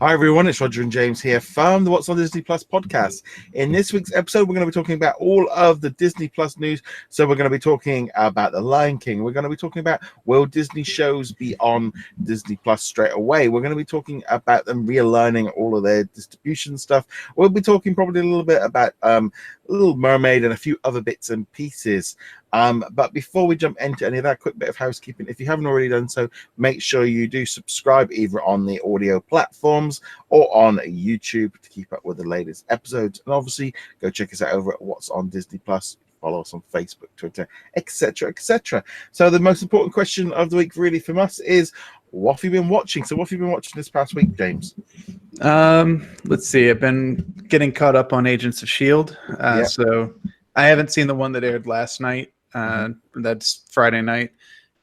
Hi everyone, it's Roger and James here from the What's on Disney Plus podcast. In this week's episode, we're going to be talking about all of the Disney Plus news. So we're going to be talking about The Lion King. We're going to be talking about will Disney shows be on Disney Plus straight away. We're going to be talking about them realigning all of their distribution stuff. We'll be talking probably a little bit about Little Mermaid and a few other bits and pieces. But before we jump into any of that, quick bit of housekeeping. If you haven't already done so, make sure you do subscribe either on the audio platforms or on YouTube to keep up with the latest episodes. And obviously, go check us out over at What's on Disney Plus. Follow us on Facebook, Twitter, etc., etc. So the most important question of the week, really, from us is, what have you been watching? So, what have you been watching this past week, James? Let's see. I've been getting caught up on Agents of S.H.I.E.L.D. So I haven't seen the one that aired last night. That's Friday night.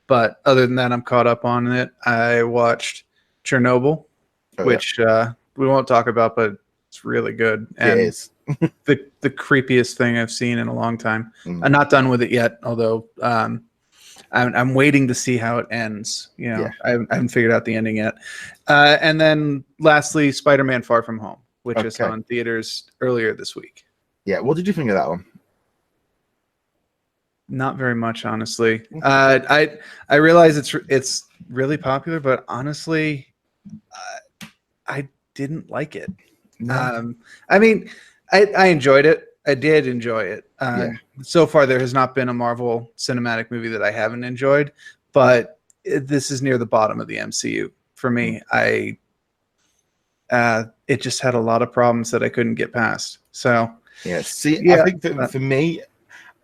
But other than that, I'm caught up on it. I watched Chernobyl, which we won't talk about, but it's really good. And it is. the creepiest thing I've seen in a long time. I'm not done with it yet, although I'm waiting to see how it ends. I haven't figured out the ending yet. And then lastly, Spider-Man Far From Home, which is on theaters earlier this week. Yeah, what did you think of that one? Not very much, honestly. I realize it's really popular, but honestly, I didn't like it. No. I mean, I enjoyed it. I did enjoy it. So far, there has not been a Marvel cinematic movie that I haven't enjoyed, but this is near the bottom of the MCU for me. It just had a lot of problems that I couldn't get past. So I think that for me,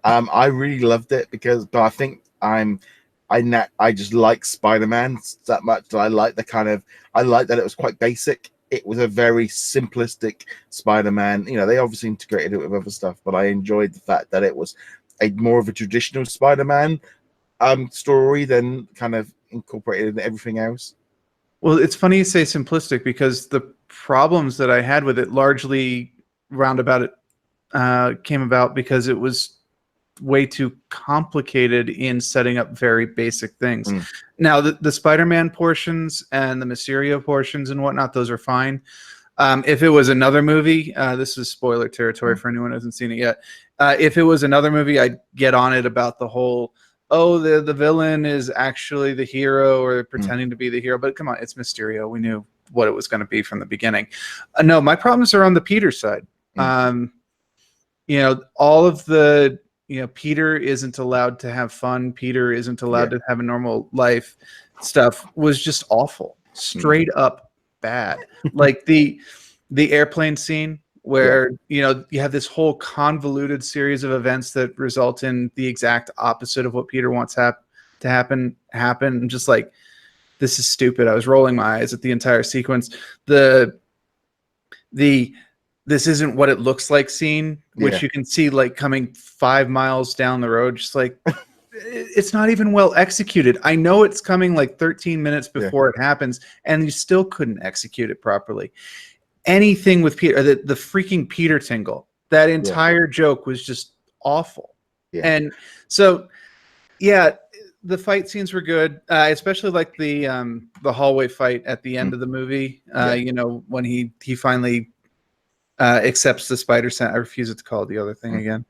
I really loved it but I think I just like Spider-Man that much. I like that it was quite basic. It was a very simplistic Spider-Man. They obviously integrated it with other stuff, but I enjoyed the fact that it was more of a traditional Spider-Man story than kind of incorporated in everything else. Well, it's funny you say simplistic because the problems that I had with it largely roundabout it came about because it was way too complicated in setting up very basic things. Now, the Spider-Man portions and the Mysterio portions and whatnot, those are fine. If it was another movie, this is spoiler territory for anyone who hasn't seen it yet. If it was another movie, I'd get on it about the whole, the villain is actually the hero or pretending to be the hero. But come on, it's Mysterio. We knew what it was going to be from the beginning. No, my problems are on the Peter side. All of the Peter isn't allowed to have fun. Peter isn't allowed to have a normal life. Stuff was just awful, straight up bad. Like the airplane scene where you have this whole convoluted series of events that result in the exact opposite of what Peter wants to happen. I'm just like, this is stupid. I was rolling my eyes at the entire sequence. This isn't what it looks like scene, which you can see like coming 5 miles down the road, just like it's not even well executed. I know it's coming like 13 minutes before it happens, and you still couldn't execute it properly. Anything with Peter, the freaking Peter tingle, that entire joke was just awful. And so, the fight scenes were good. I especially like the hallway fight at the end of the movie. When he finally accepts the spider sense. I refuse to call it the other thing again.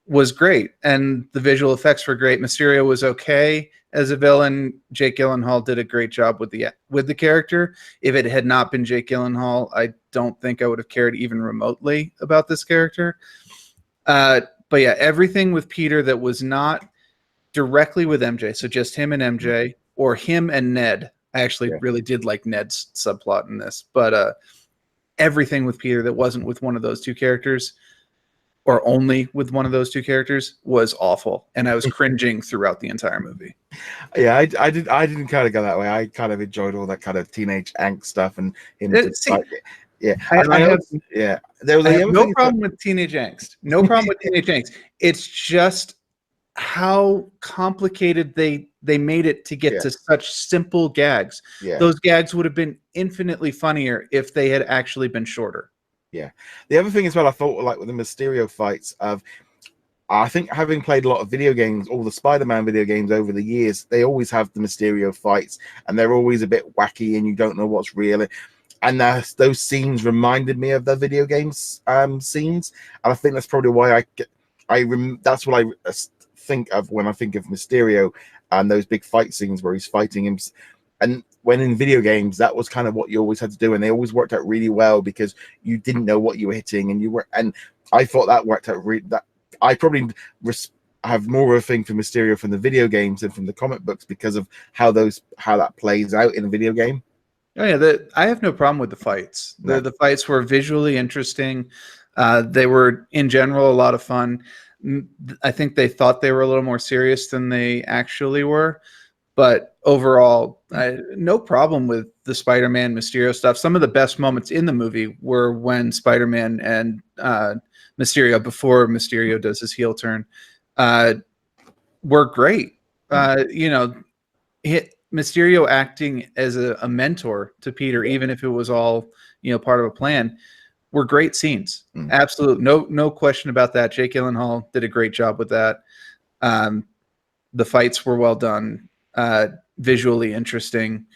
Was great, and the visual effects were great. Mysterio was okay as a villain. Jake Gyllenhaal did a great job with the character. If it had not been Jake Gyllenhaal, I don't think I would have cared even remotely about this character. But everything with Peter that was not directly with MJ, so just him and MJ, or him and Ned. I actually really did like Ned's subplot in this, but everything with Peter that wasn't with one of those two characters, or only with one of those two characters, was awful, and I was cringing throughout the entire movie. I didn't kind of go that way. I kind of enjoyed all that kind of teenage angst stuff and him. There was no problem with teenage angst. No problem with teenage angst. It's just how complicated they made it to get to such simple gags. Those gags would have been infinitely funnier if they had actually been shorter. The other thing as well, I thought, like with the Mysterio fights, I think having played a lot of video games, all the Spider-Man video games over the years, they always have the Mysterio fights, and they're always a bit wacky, and you don't know what's real. and those scenes reminded me of the video games scenes, and I think that's probably why that's what I think of when I think of Mysterio and those big fight scenes where he's fighting him. And when in video games, that was kind of what you always had to do, and they always worked out really well because you didn't know what you were hitting, and I thought that worked out that I probably have more of a thing for Mysterio from the video games than from the comic books because of how that plays out in a video game. Oh yeah, I have no problem with the fights. The fights were visually interesting. They were in general a lot of fun. I think they thought they were a little more serious than they actually were, but overall, no problem with the Spider-Man Mysterio stuff. Some of the best moments in the movie were when Spider-Man and Mysterio, before Mysterio does his heel turn, were great. Mysterio acting as a mentor to Peter, even if it was all part of a plan, were great scenes. Absolute, no question about that. Jake Gyllenhaal did a great job with that. The fights were well done, visually interesting.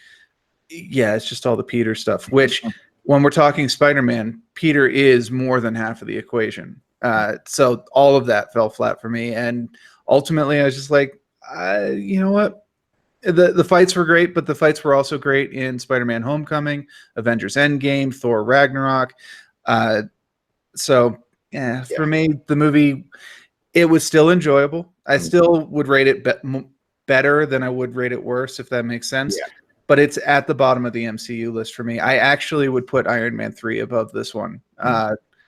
Yeah, it's just all the Peter stuff, which when we're talking Spider-Man, Peter is more than half of the equation. So all of that fell flat for me. And ultimately I was just like, you know what? The fights were great, but the fights were also great in Spider-Man Homecoming, Avengers Endgame, Thor Ragnarok. For me, the movie, it was still enjoyable. I still would rate it better than I would rate it worse, if that makes sense. Yeah. But it's at the bottom of the MCU list for me. I actually would put Iron Man 3 above this one,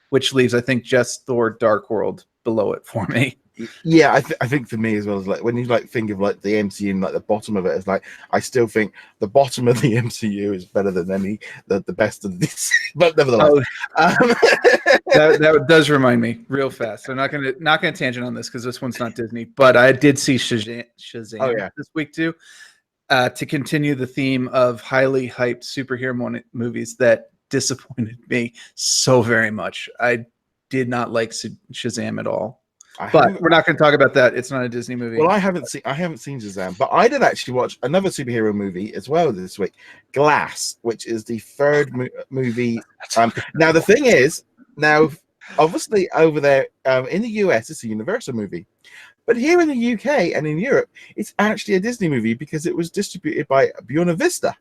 which leaves, I think, just Thor Dark World below it for me. Yeah, I think for me as well, is like when you think of the MCU and the bottom of it, it's like I still think the bottom of the MCU is better than the best of this. But nevertheless, that does remind me real fast. I'm not gonna tangent on this because this one's not Disney, but I did see Shazam this week too. To continue the theme of highly hyped superhero movies that disappointed me so very much. I did not like Shazam at all. But we're not going to talk about that. It's not a Disney movie. Well, I haven't seen Shazam, but I did actually watch another superhero movie as well this week, Glass, which is the third movie. Now the thing is, obviously over there in the US, it's a Universal movie, but here in the UK and in Europe, it's actually a Disney movie because it was distributed by Buena Vista.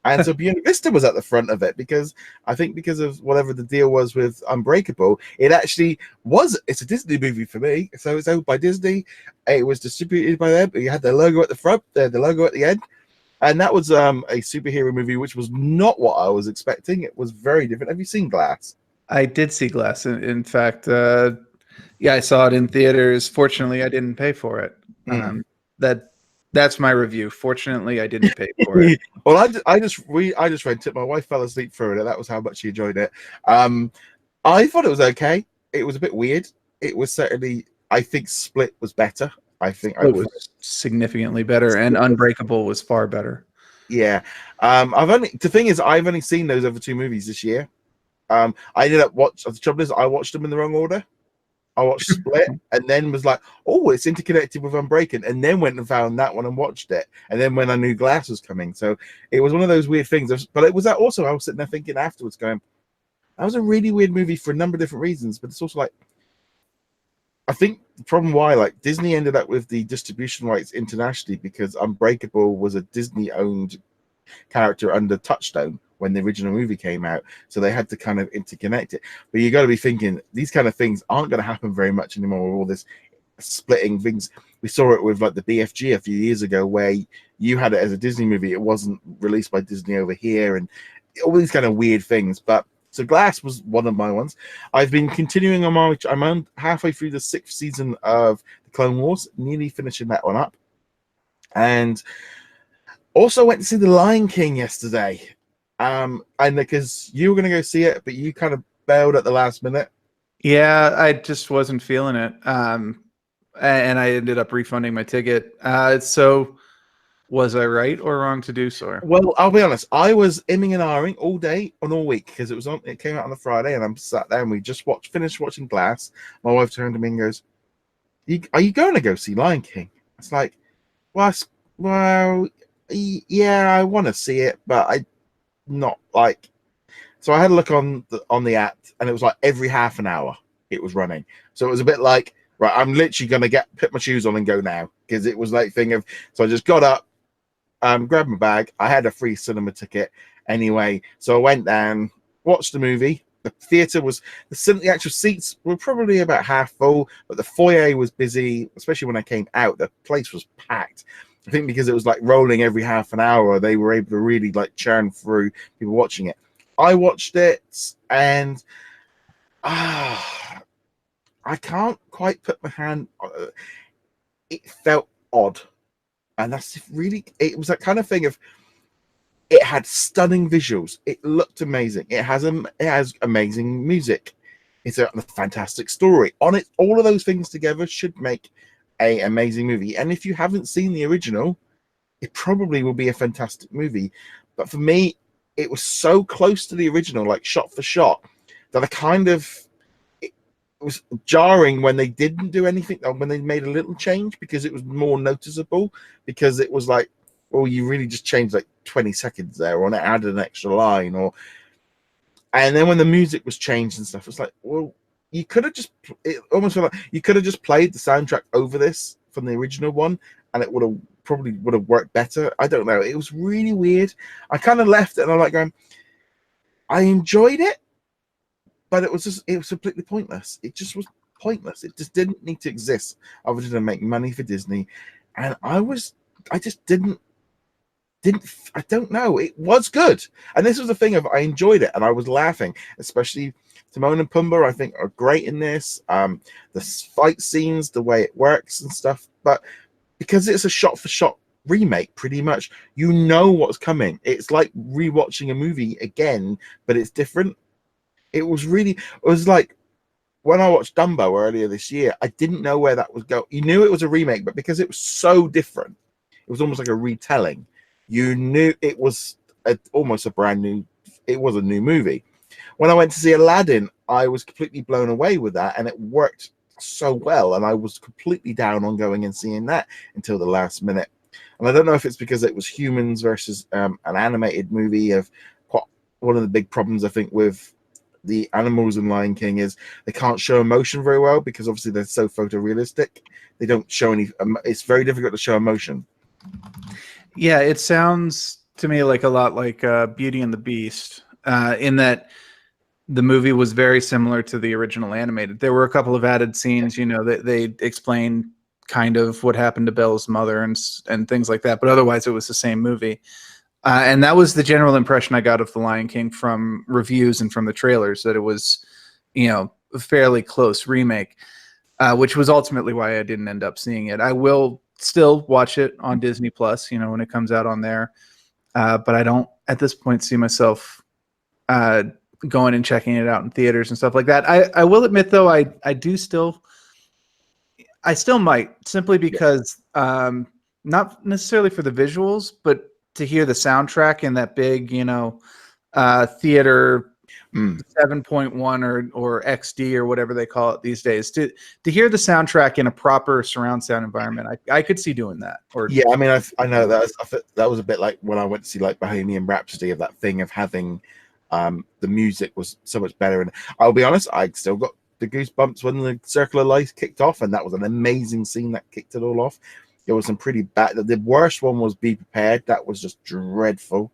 And so Buena Vista was at the front of it because of whatever the deal was with Unbreakable, it's a Disney movie for me. So it's owned by Disney. It was distributed by them. You had the logo at the front, the logo at the end. And that was a superhero movie, which was not what I was expecting. It was very different. Have you seen Glass? I did see Glass. In fact, I saw it in theaters. Fortunately, I didn't pay for it. That's my review. Fortunately, I didn't pay for it. Well, I just rented it. My wife fell asleep through it. That was how much she enjoyed it. I thought it was okay. It was a bit weird. It was certainly, I think Split was better. It was significantly better, and Unbreakable was far better. Yeah. The thing is, I've only seen those other two movies this year. I ended up the trouble is I watched them in the wrong order. I watched Split and then was like, oh, it's interconnected with Unbreaking, and then went and found that one and watched it. And then when I knew Glass was coming, so it was one of those weird things. But it was that also I was sitting there thinking afterwards, going, that was a really weird movie for a number of different reasons. But it's also like, I think the problem why Disney ended up with the distribution rights internationally because Unbreakable was a Disney-owned character under Touchstone when the original movie came out, so they had to kind of interconnect it. But you got to be thinking these kind of things aren't going to happen very much anymore with all this splitting things. We saw it with the BFG a few years ago where you had it as a Disney movie, it wasn't released by Disney over here, and all these kind of weird things. But so Glass was one of my ones. I've been continuing on I'm halfway through the 6th season of the Clone Wars, nearly finishing that one up, and also went to see The Lion King yesterday. And because you were going to go see it, but you kind of bailed at the last minute. Yeah, I just wasn't feeling it. And I ended up refunding my ticket. So was I right or wrong to do so? Well, I'll be honest. I was imming and ahhing all day and all week because it came out on the Friday, and I'm sat there and we just finished watching Glass. My wife turned to me and goes, "Are you going to go see Lion King?" It's like, well, yeah, I want to see it, but not So I had a look on the app, and it was like every half an hour it was running. So it was a bit like, right, I'm literally gonna put my shoes on and go now, because it was like thing of. So I just got up, grabbed my bag. I had a free cinema ticket anyway, so I went down, watched the movie. The theater was the actual seats were probably about half full, but the foyer was busy, especially when I came out. The place was packed. I think because it was like rolling every half an hour, they were able to really like churn through people watching it. I watched it, and I can't quite put my hand on it. It felt odd, and that's really, it was that kind of thing of, it had stunning visuals, it looked amazing, it has amazing music, it's a fantastic story on it. All of those things together should make a amazing movie, and if you haven't seen the original, it probably will be a fantastic movie. But for me, it was so close to the original, like shot for shot, that I kind of, it was jarring when they didn't do anything, or when they made a little change, because it was more noticeable, because it was like, well, you really just changed like 20 seconds there, or added an extra line, or. And then when the music was changed and stuff, it's like, well, you could have just, it almost felt like you could have just played the soundtrack over this from the original one, and it probably would have worked better. I don't know. It was really weird. I kind of left it, and I'm like going, I enjoyed it, but it was completely pointless. It just was pointless. It just didn't need to exist other than to make money for Disney. And I just didn't, I don't know. It was good. And this was the thing of, I enjoyed it and I was laughing, especially Timon and Pumbaa, I think, are great in this. The fight scenes, the way it works and stuff. But because it's a shot for shot remake, pretty much, you know what's coming. It's like rewatching a movie again, but it's different. It was like when I watched Dumbo earlier this year, I didn't know where that was going. You knew it was a remake, but because it was so different, it was almost like a retelling. You knew it was almost a brand new, it was a new movie. When I went to see Aladdin, I was completely blown away with that, and it worked so well, and I was completely down on going and seeing that until the last minute. And I don't know if it's because it was humans versus an animated movie. Of one of the big problems, I think, with the animals in Lion King is they can't show emotion very well, because obviously they're so photorealistic. They don't show any, it's very difficult to show emotion. Yeah, it sounds to me like a lot like Beauty and the Beast, in that the movie was very similar to the original animated. There were a couple of added scenes, you know, that they explained kind of what happened to Belle's mother and things like that, but otherwise it was the same movie. And that was the general impression I got of The Lion King from reviews and from the trailers, that it was, you know, a fairly close remake, which was ultimately why I didn't end up seeing it. I will still watch it on Disney Plus, you know, when it comes out on there. But I don't at this point see myself going and checking it out in theaters and stuff like that. I will admit though, I still might, simply because not necessarily for the visuals, but to hear the soundtrack in that big, you know, theater 7.1 or XD or whatever they call it these days, to hear the soundtrack in a proper surround sound environment. I could see doing that. Or yeah, I mean, I know that was a bit like when I went to see like Bohemian Rhapsody, of that thing of having the music was so much better. And I'll be honest, I still got the goosebumps when the Circle of Life kicked off, and that was an amazing scene that kicked it all off. There was some pretty bad. The worst one was Be Prepared. That was just dreadful.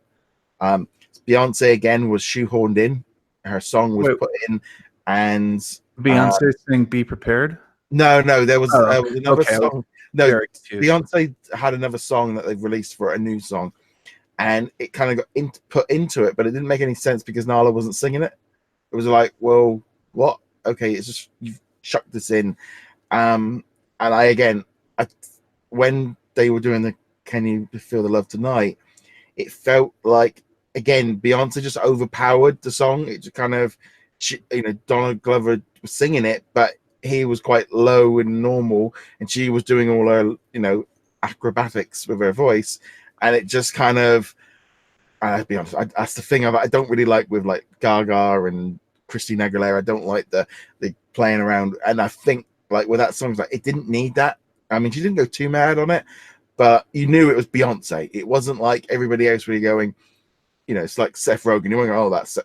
Beyonce again was shoehorned in. Her song was put in, and Beyonce sang "Be Prepared." No, there was another song. No, Beyonce had another song that they've released for a new song, and it kind of got put into it, but it didn't make any sense because Nala wasn't singing it. It was like, well, what? Okay, it's just you've chucked this in. And when they were doing the "Can You Feel the Love Tonight," it felt like, again, Beyonce just overpowered the song. It just kind of, Donald Glover was singing it, but he was quite low and normal, and she was doing all her, acrobatics with her voice, and it just kind of, I'll be honest, that's the thing I don't really like with like Gaga and Christina Aguilera. I don't like the playing around, and I think like with that song, like it didn't need that. I mean, she didn't go too mad on it, but you knew it was Beyonce. It wasn't like everybody else really going, it's like Seth Rogen. You're going, oh, that's,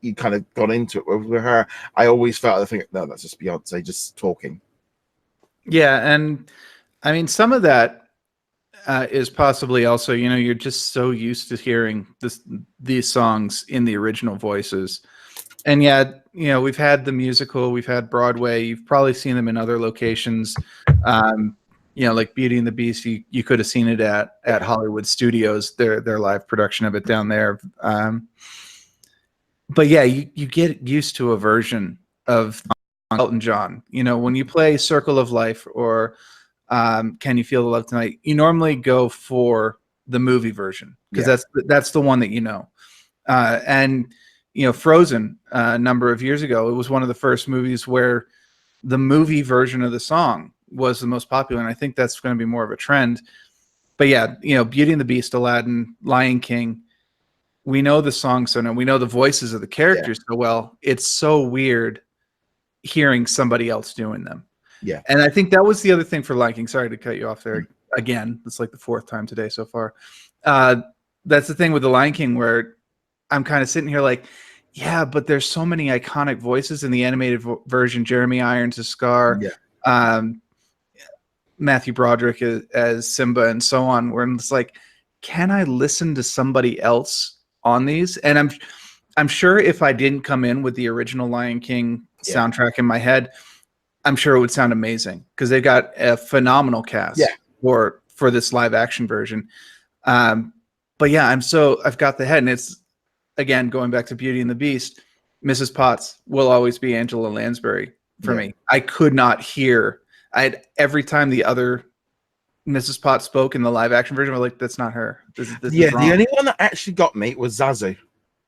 you kind of got into it with her. I always felt, I think, no, that's just Beyonce just talking. Yeah, and I mean, some of that is possibly also, you're just so used to hearing these songs in the original voices. And yeah, we've had the musical, we've had Broadway, you've probably seen them in other locations. Like Beauty and the Beast, you could have seen it at Hollywood Studios, their live production of it down there. But yeah, you get used to a version of Elton John. When you play Circle of Life or Can You Feel the Love Tonight, you normally go for the movie version because that's the one that and Frozen, a number of years ago, it was one of the first movies where the movie version of the song was the most popular, and I think that's going to be more of a trend. But yeah, Beauty and the Beast, Aladdin, Lion King, we know the songs so now, we know the voices of the characters so well. It's so weird hearing somebody else doing them. Yeah. And I think that was the other thing for Lion King. Sorry to cut you off there again. It's like the fourth time today so far. That's the thing with the Lion King where I'm kind of sitting here like, yeah, but there's so many iconic voices in the animated version. Jeremy Irons as Scar, Matthew Broderick as Simba, and so on. Where it's like, can I listen to somebody else on these? And I'm sure if I didn't come in with the original Lion King soundtrack in my head, I'm sure it would sound amazing because they've got a phenomenal cast for this live action version. But yeah, I've got the head, and it's, again, going back to Beauty and the Beast, Mrs. Potts will always be Angela Lansbury for me. I could not hear. Every time the other Mrs. Potts spoke in the live action version, I was like, that's not her. This is wrong. The only one that actually got me was Zazu.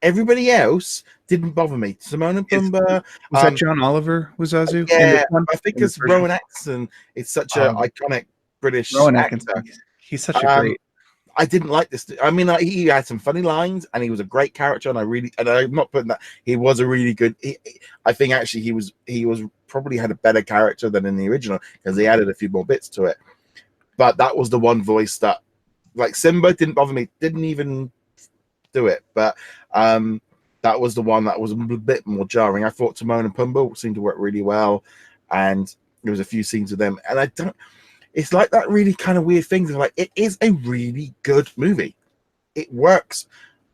Everybody else didn't bother me. Simone and Pumbaa. Was that John Oliver? Was Zazu? Yeah, I think it's Rowan Atkinson. It's such an iconic British Rowan actor. Atkinson. He's such a great. I didn't like this. I mean, he had some funny lines, and he was a great character. And I'm not putting that. He was a really good. I think actually he was probably had a better character than in the original because they added a few more bits to it. But that was the one voice that, like, Simba didn't bother me. Didn't even do it. But that was the one that was a bit more jarring. I thought Timon and Pumbaa seemed to work really well, and there was a few scenes with them, and I don't. It's like that really kind of weird thing. Like, it is a really good movie. It works.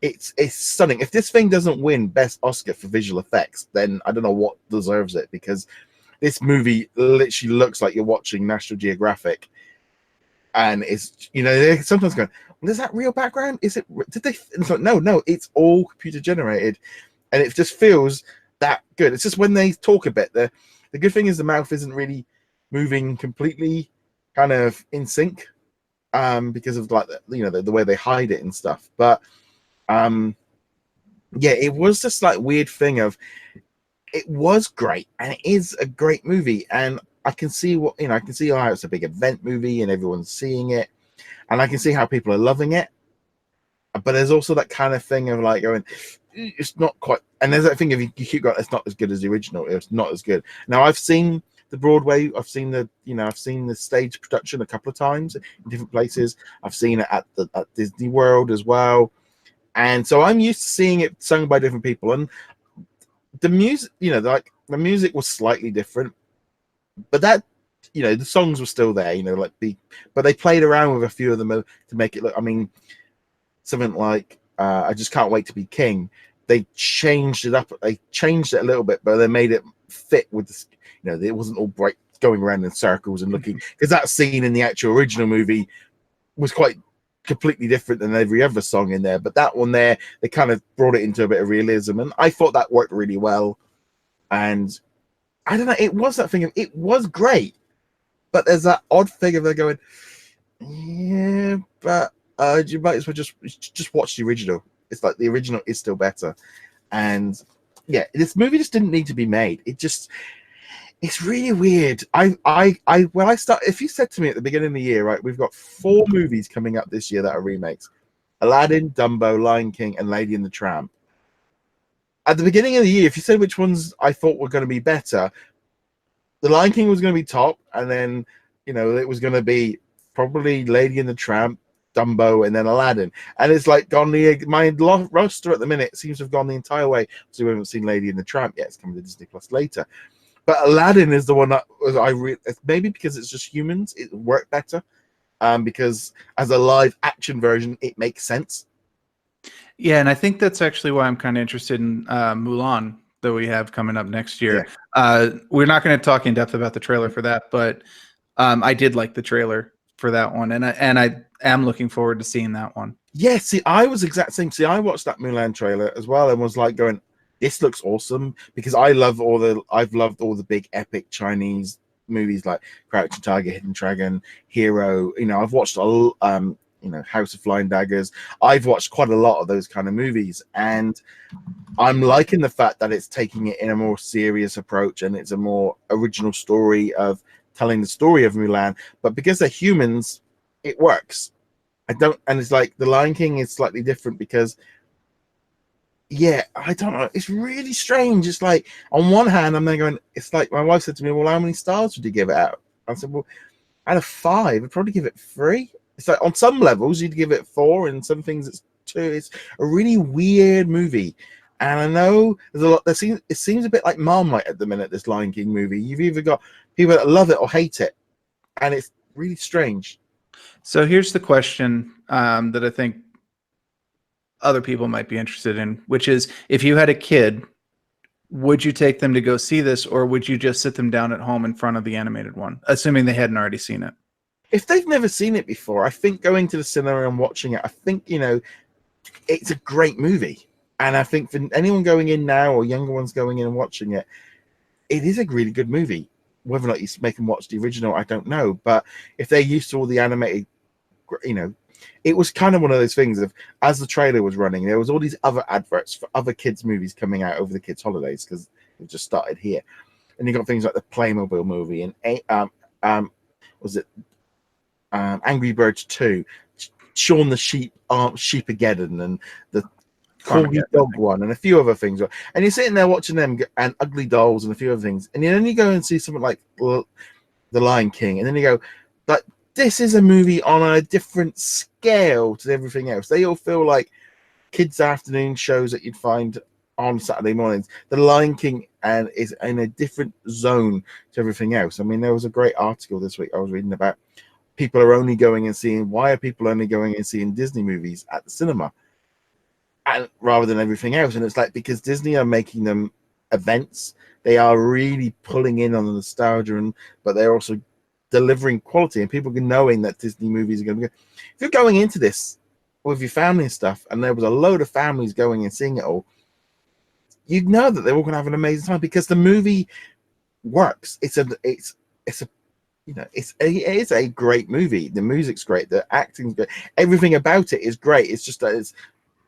It's stunning. If this thing doesn't win Best Oscar for visual effects, then I don't know what deserves it, because this movie literally looks like you're watching National Geographic. And it's, they're sometimes going, well, is that real background? Is it, did they? It's like, no, it's all computer generated. And it just feels that good. It's just when they talk a bit, the good thing is the mouth isn't really moving completely kind of in sync, because of like the way they hide it and stuff. But it was just like weird thing of, it was great, and it is a great movie, and I can see I can see how it's a big event movie and everyone's seeing it, and I can see how people are loving it. But there's also that kind of thing of like going, it's not quite, and there's that thing of you keep going, it's not as good as the original. It's not as good. Now I've seen the Broadway, I've seen the stage production a couple of times in different places. I've seen it at Disney World as well, and so I'm used to seeing it sung by different people. And the music, the music was slightly different, but that, the songs were still there, but they played around with a few of them to make it look. I mean, something like I Just Can't Wait to Be King. They changed it up. They changed it a little bit, but they made it fit with this. It wasn't all bright going around in circles and looking, because that scene in the actual original movie was quite completely different than every other song in there. But that one there, they kind of brought it into a bit of realism, and I thought that worked really well. And I don't know, it was that thing of, it was great, but there's that odd thing of they're going, yeah, but you might as well just watch the original. It's like the original is still better. And yeah, this movie just didn't need to be made. It's really weird. If you said to me at the beginning of the year, right, we've got 4 movies coming up this year that are remakes: Aladdin, Dumbo, Lion King, and Lady and the Tramp. At the beginning of the year, if you said which ones I thought were going to be better, the Lion King was going to be top, and then it was going to be probably Lady and the Tramp, Dumbo, and then Aladdin. And it's like gone my roster at the minute seems to have gone the entire way. So we haven't seen Lady and the Tramp yet. It's coming to Disney Plus later. But Aladdin is the one that maybe because it's just humans, it worked better. Because as a live action version, it makes sense. Yeah, and I think that's actually why I'm kind of interested in Mulan that we have coming up next year. Yeah. We're not going to talk in depth about the trailer for that, but I did like the trailer for that one, and I am looking forward to seeing that one. Yeah, see, I was exact same. See, I watched that Mulan trailer as well and was like going, "This looks awesome," because I've loved all the big epic Chinese movies like Crouching Tiger, Hidden Dragon, Hero. You know, I've watched all House of Flying Daggers. I've watched quite a lot of those kind of movies, and I'm liking the fact that it's taking it in a more serious approach and it's a more original story of telling the story of Mulan. But because they're humans, it works. And it's like The Lion King is slightly different because, yeah, I don't know. It's really strange. It's like, on one hand, I'm there going, it's like my wife said to me, well, how many stars would you give it out? I said, well, out of 5, I'd probably give it 3. It's like on some levels, you'd give it 4, and some things it's 2. It's a really weird movie. And I know there's a lot. It seems a bit like Marmite at the minute, this Lion King movie. You've either got people that love it or hate it. And it's really strange. So here's the question that I think other people might be interested in, which is, if you had a kid, would you take them to go see this, or would you just sit them down at home in front of the animated one, assuming they hadn't already seen it? If they've never seen it before, I think going to the cinema and watching it, I think, it's a great movie. And I think for anyone going in now or younger ones going in and watching it, it is a really good movie. Whether or not you make them watch the original, I don't know. But if they're used to all the animated, it was kind of one of those things of, as the trailer was running, there was all these other adverts for other kids' movies coming out over the kids' holidays because it just started here. And you got things like the Playmobil movie and was it Angry Birds 2, Shaun the Sheepageddon, and the Corgi Dog one, and a few other things. And you're sitting there watching them, and Ugly Dolls and a few other things. And then you go and see something like The Lion King, and then you go, like, this is a movie on a different scale to everything else. They all feel like kids' afternoon shows that you'd find on Saturday mornings. The Lion King is in a different zone to everything else. I mean, there was a great article this week I was reading about why are people only going and seeing Disney movies at the cinema, and rather than everything else. And it's like, because Disney are making them events, they are really pulling in on the nostalgia, but they're also delivering quality, and people knowing that Disney movies are going to be good. If you're going into this with your family and stuff, and there was a load of families going and seeing it all, you'd know that they're all going to have an amazing time because the movie works. It is a great movie. The music's great. The acting's great. Everything about it is great. It's just that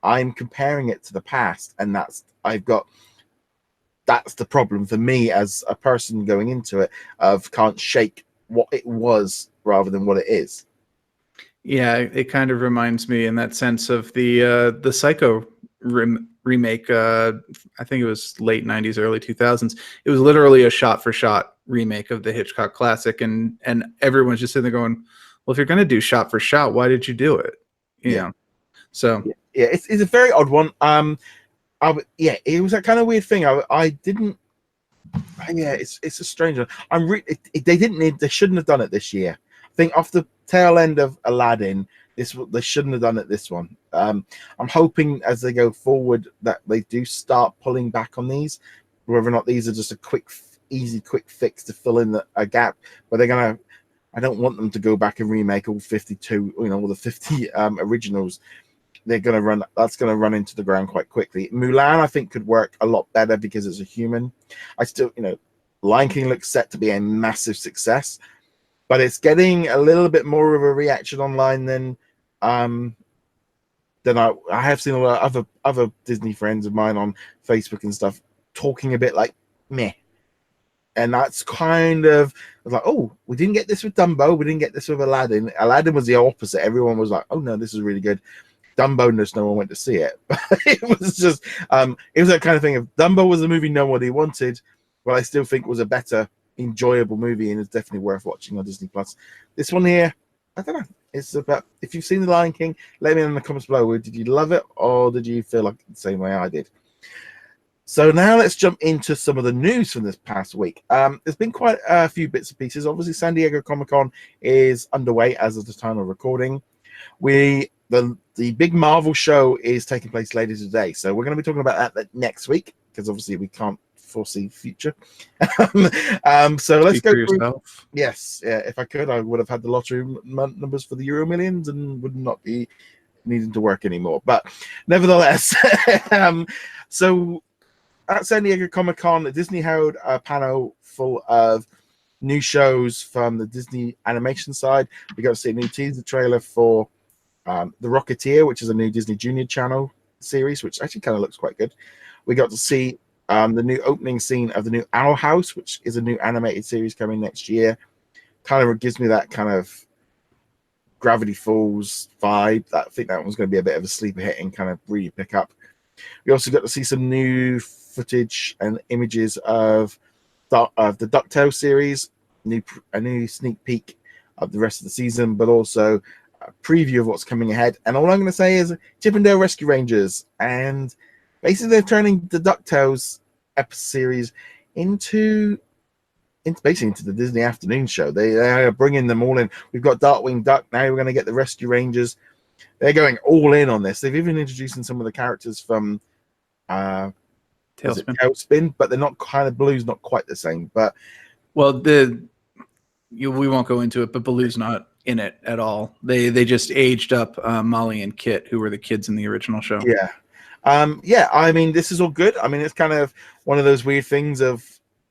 I'm comparing it to the past, and that's the problem for me as a person going into it, of can't shake what it was rather than what it is. Yeah, it kind of reminds me in that sense of the Psycho remake. I think it was late 90s, early 2000s. It was literally a shot-for-shot remake of the Hitchcock classic, and everyone's just sitting there going, well, if you're going to do shot-for-shot, why did you do it? You know? So yeah, it's a very odd one. It was that kind of weird thing. It's a strange one. They shouldn't have done it this year. I think off the tail end of Aladdin, they shouldn't have done it this one. I'm hoping as they go forward that they do start pulling back on these, whether or not these are just a quick fix to fill in a gap. But I don't want them to go back and remake all 52, all the 50 originals. That's going to run into the ground quite quickly. Mulan, I think, could work a lot better because it's a human. I still, Lion King looks set to be a massive success, but it's getting a little bit more of a reaction online than I have seen a lot of other Disney friends of mine on Facebook and stuff talking a bit like meh. And that's kind of like, oh, we didn't get this with Dumbo, we didn't get this with Aladdin. Aladdin was the opposite. Everyone was like, oh no, this is really good. Dumbo, no one went to see it. It was just it was that kind of thing. If Dumbo was a movie nobody wanted, but I still think was a better, enjoyable movie, and it's definitely worth watching on Disney Plus. This one here, I don't know. It's about, if you've seen The Lion King, let me know in the comments below. Did you love it, or did you feel like the same way I did? So now let's jump into some of the news from this past week. There's been quite a few bits and pieces. Obviously, San Diego Comic-Con is underway as of the time of recording. The big Marvel show is taking place later today, so we're going to be talking about that next week, because obviously we can't foresee the future. So let's Speak go for through. yourself. Yes, yeah, if I could, I would have had the lottery numbers for the Euro Millions and would not be needing to work anymore. But nevertheless, so at San Diego Comic-Con, Disney held a panel full of new shows from the Disney animation side. We got to see a new teaser trailer for The Rocketeer, which is a new Disney Junior Channel series, which actually kind of looks quite good. We got to see the new opening scene of the new Owl House, which is a new animated series coming next year. Kind of gives me that kind of Gravity Falls vibe. I think that one's going to be a bit of a sleeper hit and kind of really pick up. We also got to see some new footage and images of the DuckTales series, a new sneak peek of the rest of the season, but also a preview of what's coming ahead. And all I'm going to say is Chip 'n Dale Rescue Rangers, and basically they're turning the DuckTales series into the Disney afternoon show. They are bringing them all in. We've got Darkwing Duck, now we're going to get the Rescue Rangers. They're going all in on this. They've even introduced some of the characters from Tailspin, but they're not kind of, Blue's not quite the same. But well, we won't go into it, but Baloo's not in it at all. They just aged up Molly and Kit, who were the kids in the original show. Yeah. I mean, this is all good. I mean, it's kind of one of those weird things of,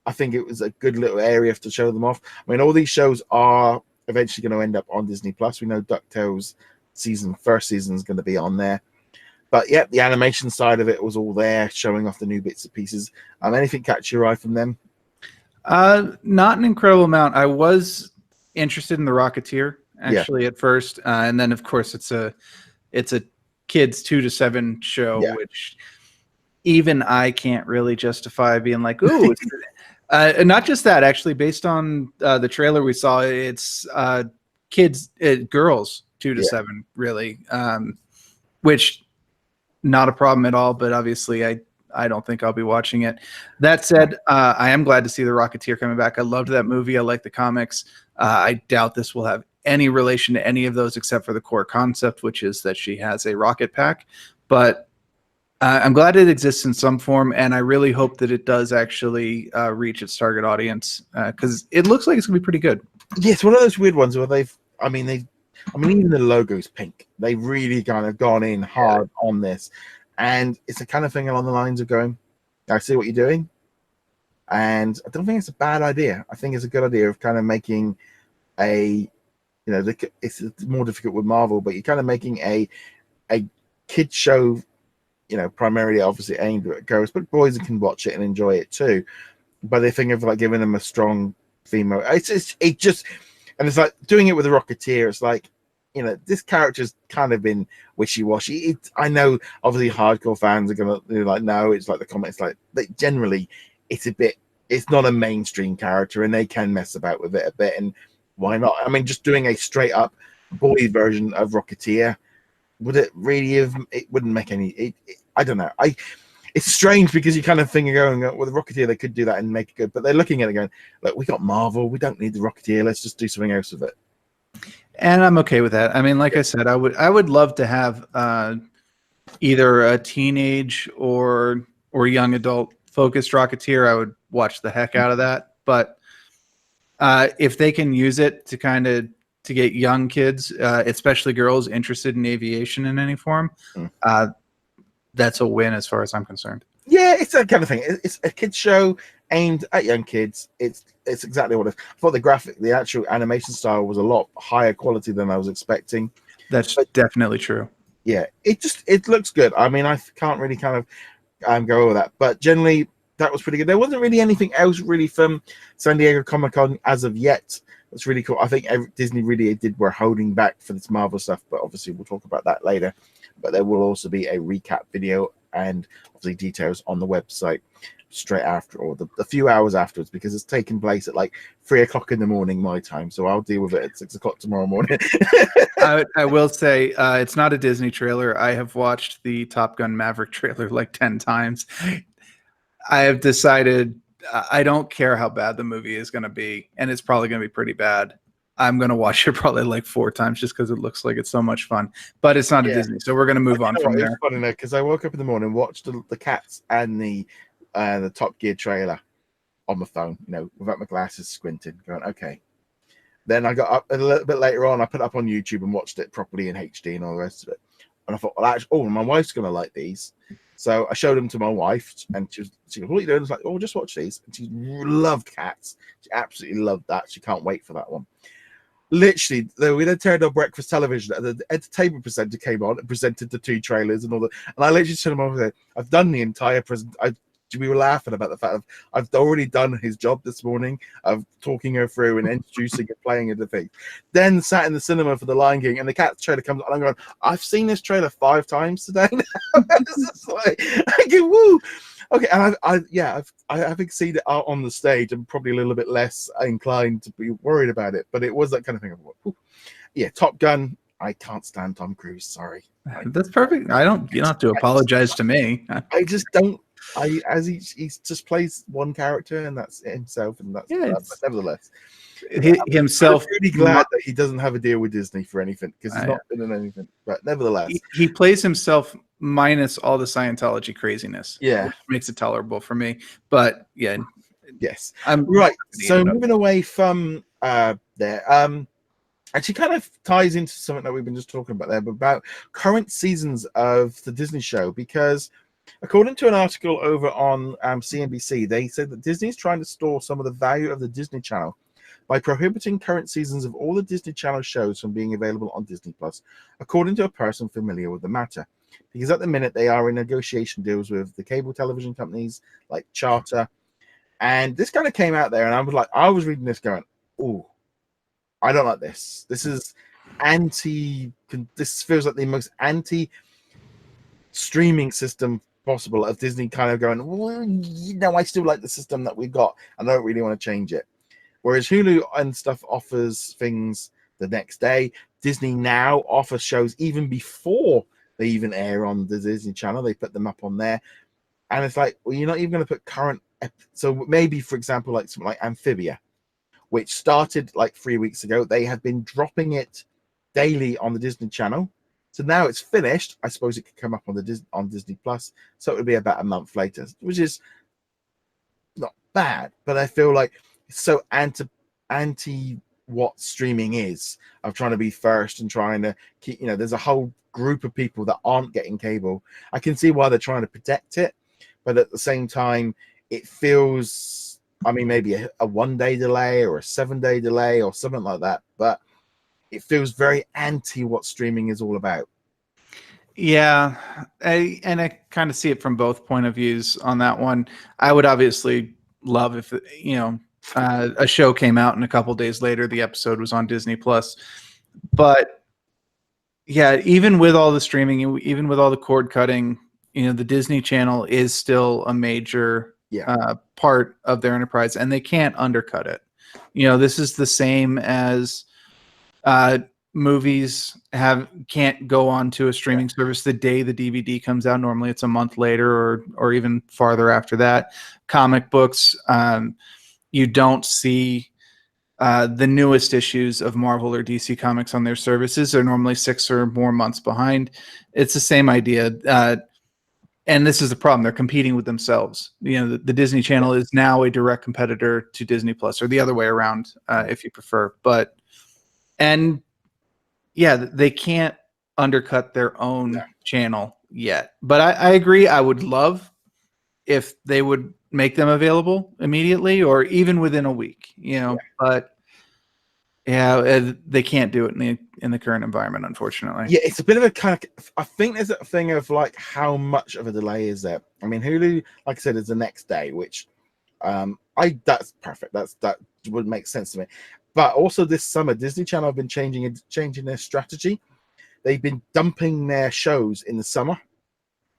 I think it was a good little area to show them off. I mean, all these shows are eventually going to end up on Disney Plus. We know DuckTales first season is going to be on there. But yeah, the animation side of it was all there, showing off the new bits and pieces. Anything catch your eye from them? Not an incredible amount. I was interested in the Rocketeer actually at first, and then of course it's a kids 2 to 7 show, which even I can't really justify being like, ooh. And not just that, actually, based on the trailer we saw, it's girls 2 to 7, really, which not a problem at all. But obviously, I don't think I'll be watching it. That said, I am glad to see the Rocketeer coming back. I loved that movie. I like the comics. I doubt this will have any relation to any of those except for the core concept, which is that she has a rocket pack. But I'm glad it exists in some form, and I really hope that it does actually reach its target audience, because it looks like it's going to be pretty good. Yeah, it's one of those weird ones where even the logo's pink. They've really kind of gone in hard on this, and it's the kind of thing along the lines of going, I see what you're doing, and I don't think it's a bad idea. I think it's a good idea of kind of making it's more difficult with Marvel, but you're kind of making a kid show, primarily obviously aimed at girls, but boys can watch it and enjoy it too. But they think of like giving them a strong female. It's like doing it with a Rocketeer. It's like, this character's kind of been wishy-washy. I know obviously hardcore fans are gonna like, no, it's like the comments like, but generally it's not a mainstream character, and they can mess about with it a bit. And why not? I mean, just doing a straight up boy version of Rocketeer, would it really have? It wouldn't make any. I don't know. It's strange because you kind of think you're going, well, the Rocketeer, they could do that and make it good, but they're looking at it going, look, we got Marvel, we don't need the Rocketeer, let's just do something else with it. And I'm okay with that. I mean, like I said, I would love to have either a teenage or young adult focused Rocketeer. I would watch the heck out of that. But if they can use it to get young kids, especially girls, interested in aviation in any form, that's a win as far as I'm concerned. Yeah, it's that kind of thing. It's a kids show aimed at young kids. It's exactly what it is. I thought the actual animation style was a lot higher quality than I was expecting. That's definitely true. Yeah, it looks good. I mean, I can't really kind of go over that, but generally that was pretty good. There wasn't really anything else really from San Diego Comic-Con as of yet. That's really cool. I think Disney really were holding back for this Marvel stuff, but obviously we'll talk about that later. But there will also be a recap video and obviously details on the website. straight after, or the few hours afterwards, because it's taking place at like 3 o'clock in the morning my time. So I'll deal with it at 6 o'clock tomorrow morning. I will say it's not a Disney trailer. I have watched the Top Gun Maverick trailer like 10 times. I have decided I don't care how bad the movie is going to be, and it's probably going to be pretty bad. I'm going to watch it probably like 4 times just because it looks like it's so much fun. But it's not a Disney, so we're going to move on from there. It's funny because I woke up in the morning, watched the Cats and the Top Gear trailer on my phone, without my glasses, squinting, going, okay. Then I got up a little bit later on. I put it up on YouTube and watched it properly in HD and all the rest of it. And I thought, well, actually, my wife's going to like these. So I showed them to my wife, and she goes, what are you doing? I was like, oh, just watch these. And she loved Cats. She absolutely loved that. She can't wait for that one. Literally, we then turned on breakfast television, and the entertainment presenter came on and presented the 2 trailers and all that. And I literally said to him over there, I've done the entire present. We were laughing about the fact that I've already done his job this morning of talking her through and introducing and playing her the thing. Then sat in the cinema for the Lion King, and the Cats trailer comes on. And I'm going, I've seen this trailer 5 times today. It's like, I go, woo. Okay, and I've seen it out on the stage. I'm probably a little bit less inclined to be worried about it, but it was that kind of thing. Top Gun. I can't stand Tom Cruise. Sorry. That's perfect. You don't have to apologize to me. I just don't. He just plays one character, and that's himself, and that's but nevertheless himself. I'm really glad that he doesn't have a deal with Disney for anything, because he's not been in anything. But nevertheless, he plays himself minus all the Scientology craziness. Yeah, which makes it tolerable for me. But yeah, yes, I'm right. So moving away from there, actually kind of ties into something that we've been just talking about there, but about current seasons of the Disney show, because according to an article over on CNBC, they said that Disney is trying to store some of the value of the Disney Channel by prohibiting current seasons of all the Disney Channel shows from being available on Disney Plus, according to a person familiar with the matter. Because at the minute, they are in negotiation deals with the cable television companies like Charter. And this kind of came out there, and I was reading this going, oh, I don't like this. This is this feels like the most anti-streaming system possible, of Disney kind of going, well, I still like the system that we've got, and I don't really want to change it. Whereas Hulu and stuff offers things the next day. Disney now offers shows even before they even air on the Disney Channel. They put them up on there. And it's like, well, you're not even going to put current. So maybe, for example, like something like Amphibia, which started like 3 weeks ago. They have been dropping it daily on the Disney Channel. So now it's finished. I suppose it could come up on Disney Plus. So it would be about a month later, which is not bad. But I feel like it's so anti what streaming is, of trying to be first and trying to keep, there's a whole group of people that aren't getting cable. I can see why they're trying to protect it, but at the same time, it feels, maybe a 1-day delay or a 7-day delay or something like that, but it feels very anti what streaming is all about. Yeah, I kind of see it from both point of views on that one. I would obviously love if a show came out and a couple days later the episode was on Disney Plus, but yeah, even with all the streaming, even with all the cord cutting, the Disney Channel is still a major part of their enterprise, and they can't undercut it. This is the same as movies can't go on to a streaming service the day the DVD comes out. Normally it's a month later or even farther after that. Comic books, you don't see the newest issues of Marvel or DC Comics on their services. They're normally 6 or more months behind. It's the same idea. And this is the problem. They're competing with themselves. The Disney Channel is now a direct competitor to Disney Plus, or the other way around, if you prefer. They can't undercut their own channel yet. But I agree. I would love if they would make them available immediately or even within a week, but they can't do it in the current environment, unfortunately. Yeah, it's a bit of a kind of, I think there's a thing of like, how much of a delay is there? Hulu, like I said, is the next day, which that's perfect. That would make sense to me. But also this summer, Disney Channel have been changing their strategy. They've been dumping their shows in the summer.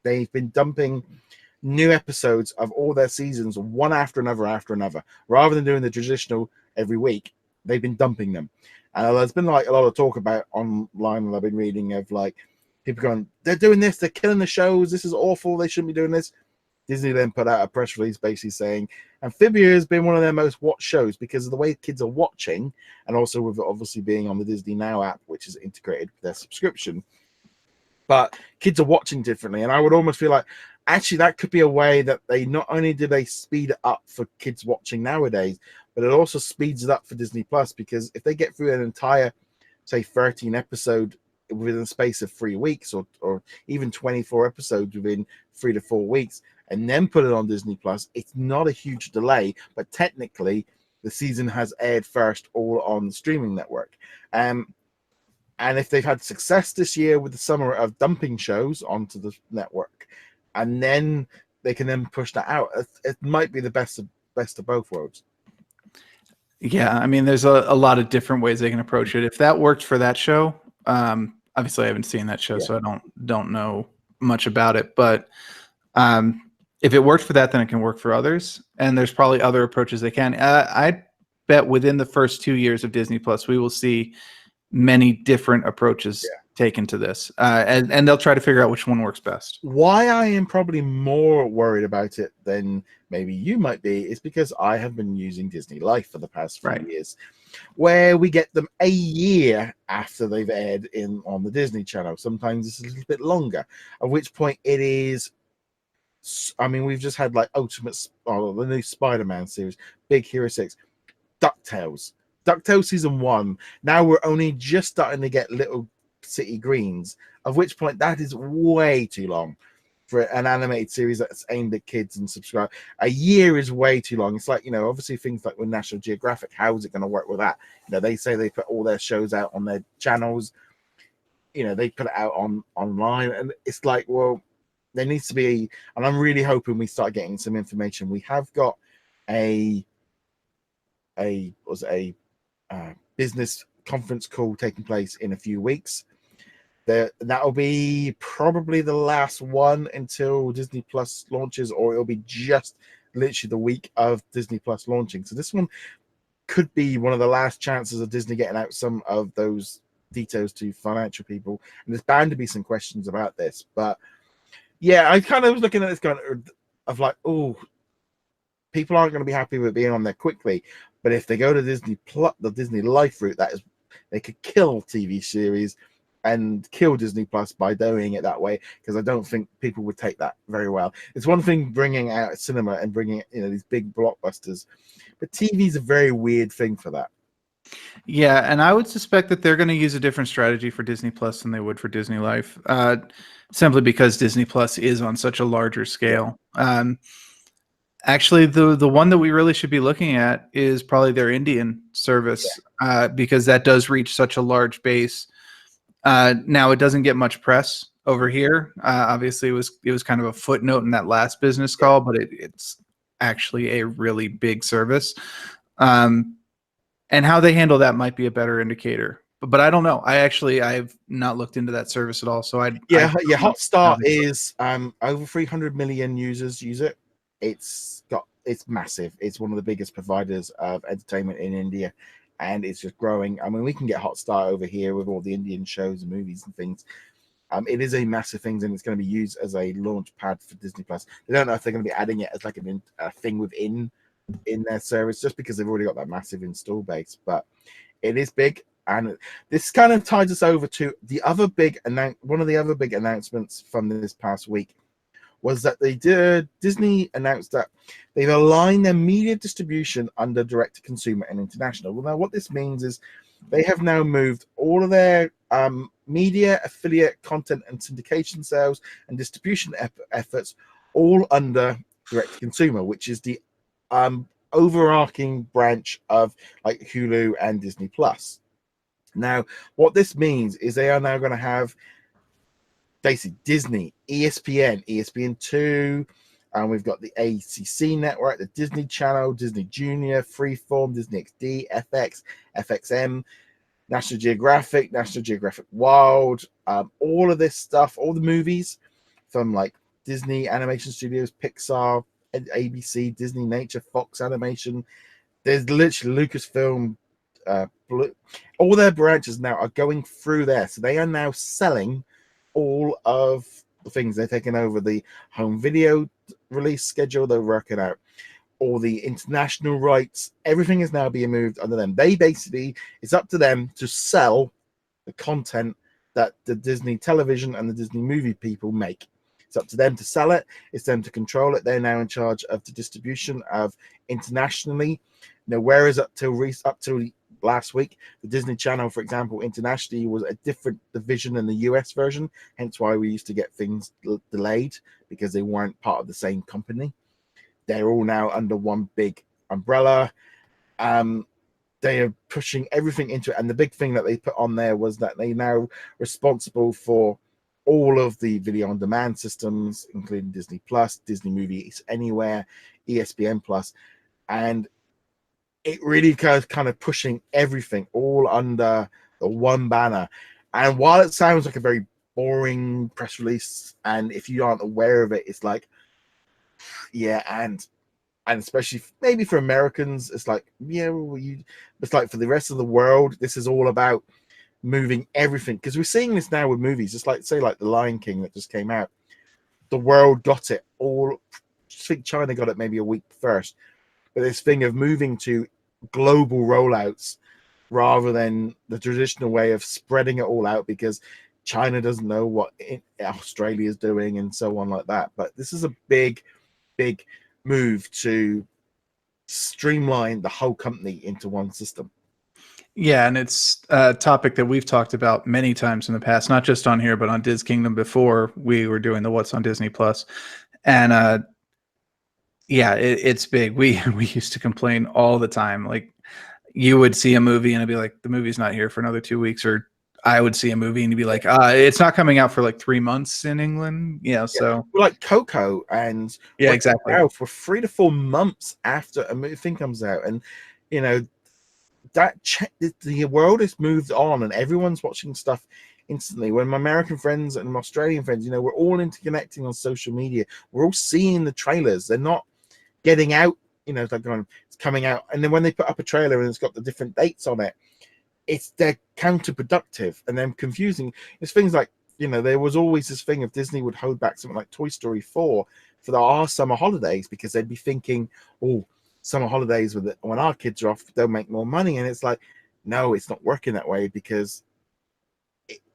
They've been dumping new episodes of all their seasons one after another, rather than doing the traditional every week. They've been dumping them, and there's been like a lot of talk about online that I've been reading of like people going, they're doing this, they're killing the shows, this is awful, they shouldn't be doing this. Disney then put out a press release basically saying Amphibia has been one of their most watched shows because of the way kids are watching, and also with it obviously being on the Disney Now app, which is integrated with their subscription. But kids are watching differently, and I would almost feel like actually that could be a way that they not only do they speed it up for kids watching nowadays, but it also speeds it up for Disney Plus, because if they get through an entire, say, 13 episode within the space of 3 weeks, or even 24 episodes within 3 to 4 weeks, and then put it on Disney Plus, it's not a huge delay, but technically the season has aired first all on the streaming network. And if they've had success this year with the summer of dumping shows onto the network, and then they can then push that out, it might be the best of both worlds. Yeah, I mean, there's a lot of different ways they can approach it. If that worked for that show, obviously I haven't seen that show, so I don't know much about it. But if it worked for that, then it can work for others. And there's probably other approaches they can. I bet within the first 2 years of Disney Plus, we will see many different approaches taken to this, and they'll try to figure out which one works best. Why I am probably more worried about it than maybe you might be is because I have been using Disney Life for the past few years, where we get them a year after they've aired on the Disney Channel. Sometimes it's a little bit longer, at which point it is, I mean, we've just had like the new Spider-Man series, Big Hero 6, DuckTales season 1. Now we're only just starting to get Little City Greens, of which point that is way too long for an animated series that's aimed at kids and subscribe. A year is way too long. It's like, obviously things like with National Geographic, how is it going to work with that? They say they put all their shows out on their channels, they put it out online, and it's like, well, there needs to be, and I'm really hoping we start getting some information. We have got a business conference call taking place in a few weeks. That'll be probably the last one until Disney Plus launches, or it'll be just literally the week of Disney Plus launching. So this one could be one of the last chances of Disney getting out some of those details to financial people, and there's bound to be some questions about this. But yeah, I kind of was looking at this kind of like, oh, people aren't going to be happy with being on there quickly. But if they go to Disney Plus, the Disney Life route, that is, they could kill TV series and kill Disney Plus by doing it that way, because I don't think people would take that very well. It's one thing bringing out cinema and bringing these big blockbusters, but TV is a very weird thing for that. Yeah, and I would suspect that they're going to use a different strategy for Disney Plus than they would for Disney Life, simply because Disney Plus is on such a larger scale. Actually, the one that we really should be looking at is probably their Indian service, because that does reach such a large base. Now, it doesn't get much press over here. Obviously, it was kind of a footnote in that last business call, but it's actually a really big service. And how they handle that might be a better indicator. But I don't know. I've not looked into that service at all. So Hotstar is over 300 million users use it. It's massive. It's one of the biggest providers of entertainment in India, and it's just growing. I mean, we can get Hotstar over here with all the Indian shows and movies and things. It is a massive thing, and it's going to be used as a launch pad for Disney Plus. They don't know if they're going to be adding it as like a thing within their service, just because they've already got that massive install base. But it is big, and this kind of ties us over to one of the other big announcements from this past week. Was that Disney announced that they've aligned their media distribution under direct-to-consumer and international. Well, now what this means is they have now moved all of their media, affiliate, content, and syndication sales and distribution efforts all under direct-to-consumer, which is the overarching branch of like Hulu and Disney Plus. Now, what this means is they are now going to have basically Disney, ESPN, ESPN2, and we've got the ACC network, the Disney Channel, Disney Junior, Freeform, Disney XD, FX, FXM, National Geographic Wild, all of this stuff, all the movies from like Disney Animation Studios, Pixar, ABC, Disney Nature, Fox Animation. There's literally Lucasfilm, all their branches now are going through there. So they are now selling all of the things. They're taking over the home video release schedule. They're working out all the international rights. Everything is now being moved under them. They basically, it's up to them to sell the content that the Disney television and the Disney movie people make. It's up to them to sell it. It's them to control it. They're now in charge of the distribution of internationally. Whereas up till last week, the Disney Channel, for example, internationally was a different division than the US version. Hence why we used to get things delayed, because they weren't part of the same company. They're all now under one big umbrella. They are pushing everything into it. And the big thing that they put on there was that they now responsible for all of the video on demand systems, including Disney Plus, Disney Movies Anywhere, ESPN Plus, and it really kind of pushing everything all under the one banner. And while it sounds like a very boring press release, and if you aren't aware of it, it's like, yeah, and especially maybe for Americans, it's like, yeah, it's like for the rest of the world, this is all about moving everything, because we're seeing this now with movies. It's like, say, like The Lion King that just came out. The world got it all. I think China got it maybe a week first, but this thing of moving to global rollouts rather than the traditional way of spreading it all out, because China doesn't know what Australia is doing and so on like that. But this is a big move to streamline the whole company into one system. Yeah, and it's a topic that we've talked about many times in the past, not just on here, but on Diz Kingdom before we were doing the What's on Disney Plus. And yeah, it's big. We used to complain all the time. Like, you would see a movie and it'd be like, the movie's not here for another 2 weeks, or I would see a movie and you'd be like, it's not coming out for like 3 months in England. Yeah, so like Coco and yeah, exactly. Ralph for 3 to 4 months after a movie thing comes out, and the world has moved on and everyone's watching stuff instantly. When my American friends and my Australian friends, we're all interconnecting on social media. We're all seeing the trailers. They're not getting out, it's like it's coming out, and then when they put up a trailer and it's got the different dates on it, they're counterproductive and then confusing. It's things like, there was always this thing of Disney would hold back something like Toy Story 4 for our summer holidays, because they'd be thinking, oh, summer holidays when our kids are off, they'll make more money. And it's like, no, it's not working that way, because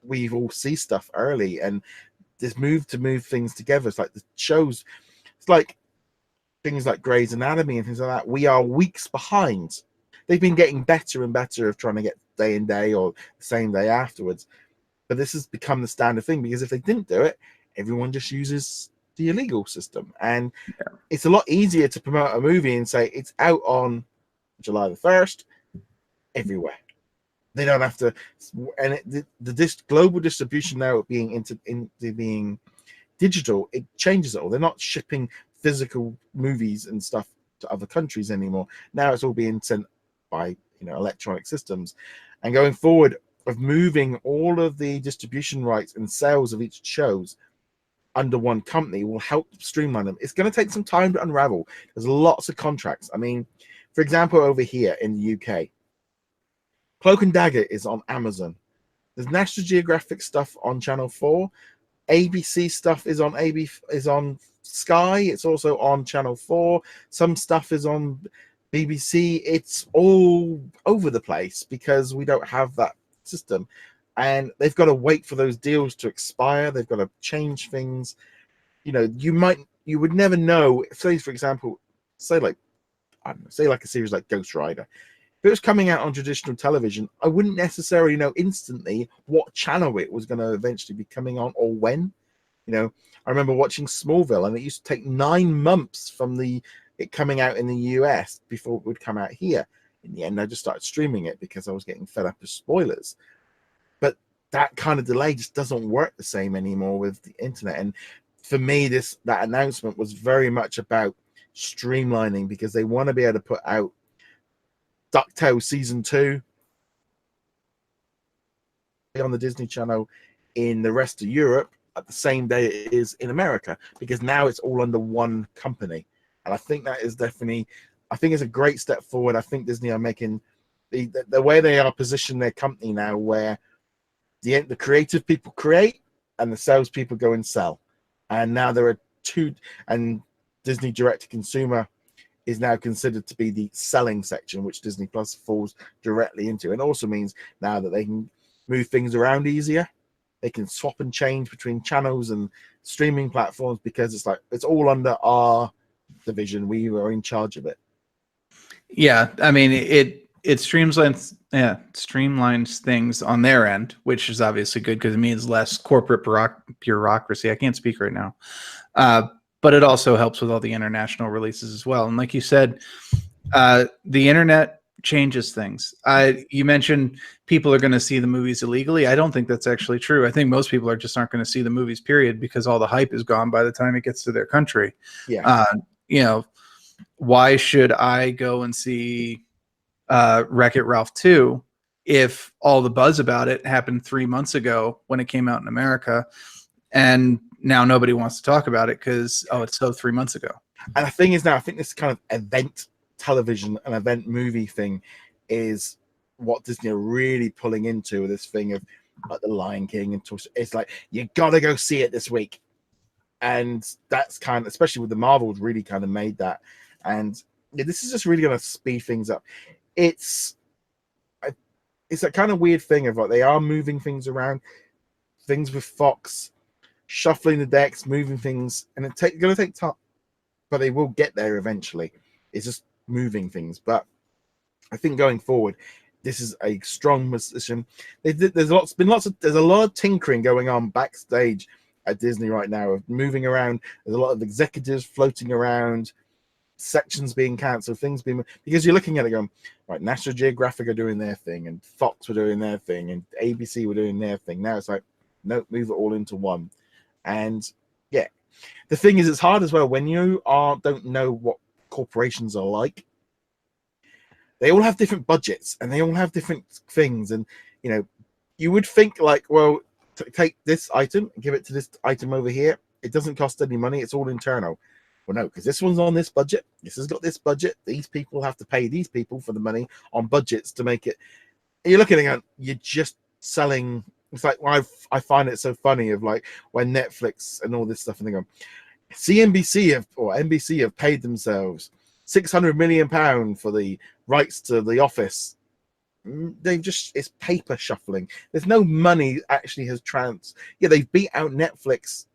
we all see stuff early, and this move to move things together. It's like the shows, it's like things like Grey's Anatomy and things like that. We are weeks behind. They've been getting better and better of trying to get day in day or the same day afterwards. But this has become the standard thing, because if they didn't do it, everyone just uses the illegal system. And it's a lot easier to promote a movie and say it's out on July the 1st everywhere. They don't have to, and the global distribution now being into being digital, it changes it all. They're not shipping physical movies and stuff to other countries anymore. Now it's all being sent by electronic systems. And going forward, of moving all of the distribution rights and sales of each shows under one company will help streamline them. It's going to take some time to unravel. There's lots of contracts. I mean, for example, over here in the UK, Cloak and Dagger is on Amazon. There's National Geographic stuff on Channel 4. ABC stuff is on Sky. It's also on Channel 4. Some stuff is on BBC. It's all over the place because we don't have that system, and they've got to wait for those deals to expire. They've got to change things. You would never know. Say, for example, say like a series like Ghost Rider. If it was coming out on traditional television, I wouldn't necessarily know instantly what channel it was going to eventually be coming on or when. I remember watching Smallville, and it used to take 9 months from it coming out in the US before it would come out here. In the end, I just started streaming it because I was getting fed up with spoilers. But that kind of delay just doesn't work the same anymore with the internet. And for me, that announcement was very much about streamlining, because they want to be able to put out DuckTales Season 2 on the Disney Channel in the rest of Europe at the same day it is in America, because now it's all under one company. And I think that is definitely, I think it's a great step forward. I think Disney are making the way they are positioned their company now, where the creative people create and the salespeople go and sell. And now there are two, and Disney Direct to Consumer is now considered to be the selling section, which Disney Plus falls directly into. And also means now that they can move things around easier. They can swap and change between channels and streaming platforms, because it's like it's all under our division. We are in charge of it. Yeah, I mean it streamlines things on their end, which is obviously good because it means less corporate bureaucracy. I can't speak right now. But it also helps with all the international releases as well. And like you said, the internet changes things. You mentioned people are going to see the movies illegally. I don't think that's actually true. I think most people just aren't going to see the movies, period, because all the hype is gone by the time it gets to their country. Yeah. Why should I go and see Wreck-It Ralph 2 if all the buzz about it happened 3 months ago when it came out in America, and now nobody wants to talk about it because, it's so 3 months ago. And the thing is, now I think this kind of event television and event movie thing is what Disney are really pulling into, this thing of like the Lion King and it's like you gotta go see it this week. And that's kind of, especially with the Marvels, really kind of made that. And this is just really going to speed things up. It's a kind of weird thing of like they are moving things around, things with Fox, shuffling the decks, moving things, and it's going to take time, but they will get there eventually. It's just moving things. But I think going forward, this is a strong position. There's a lot of tinkering going on backstage at Disney right now, of moving around. There's a lot of executives floating around, sections being cancelled, things being, because you're looking at it going, right, National Geographic are doing their thing, and Fox were doing their thing, and ABC were doing their thing. Now it's like, no, move it all into one. And yeah, the thing is, it's hard as well when you don't know what corporations are like. They all have different budgets and they all have different things, and you would think like, well, take this item and give it to this item over here. It doesn't cost any money. It's all internal. Well, no, because this one's on this budget. This has got this budget. These people have to pay these people for the money on budgets to make it. And you're looking at, you're just selling. It's like, well, I find it so funny of like when Netflix and all this stuff, and they go, NBC have paid themselves £600 million for the rights to The Office. It's paper shuffling. There's no money actually has they beat out Netflix,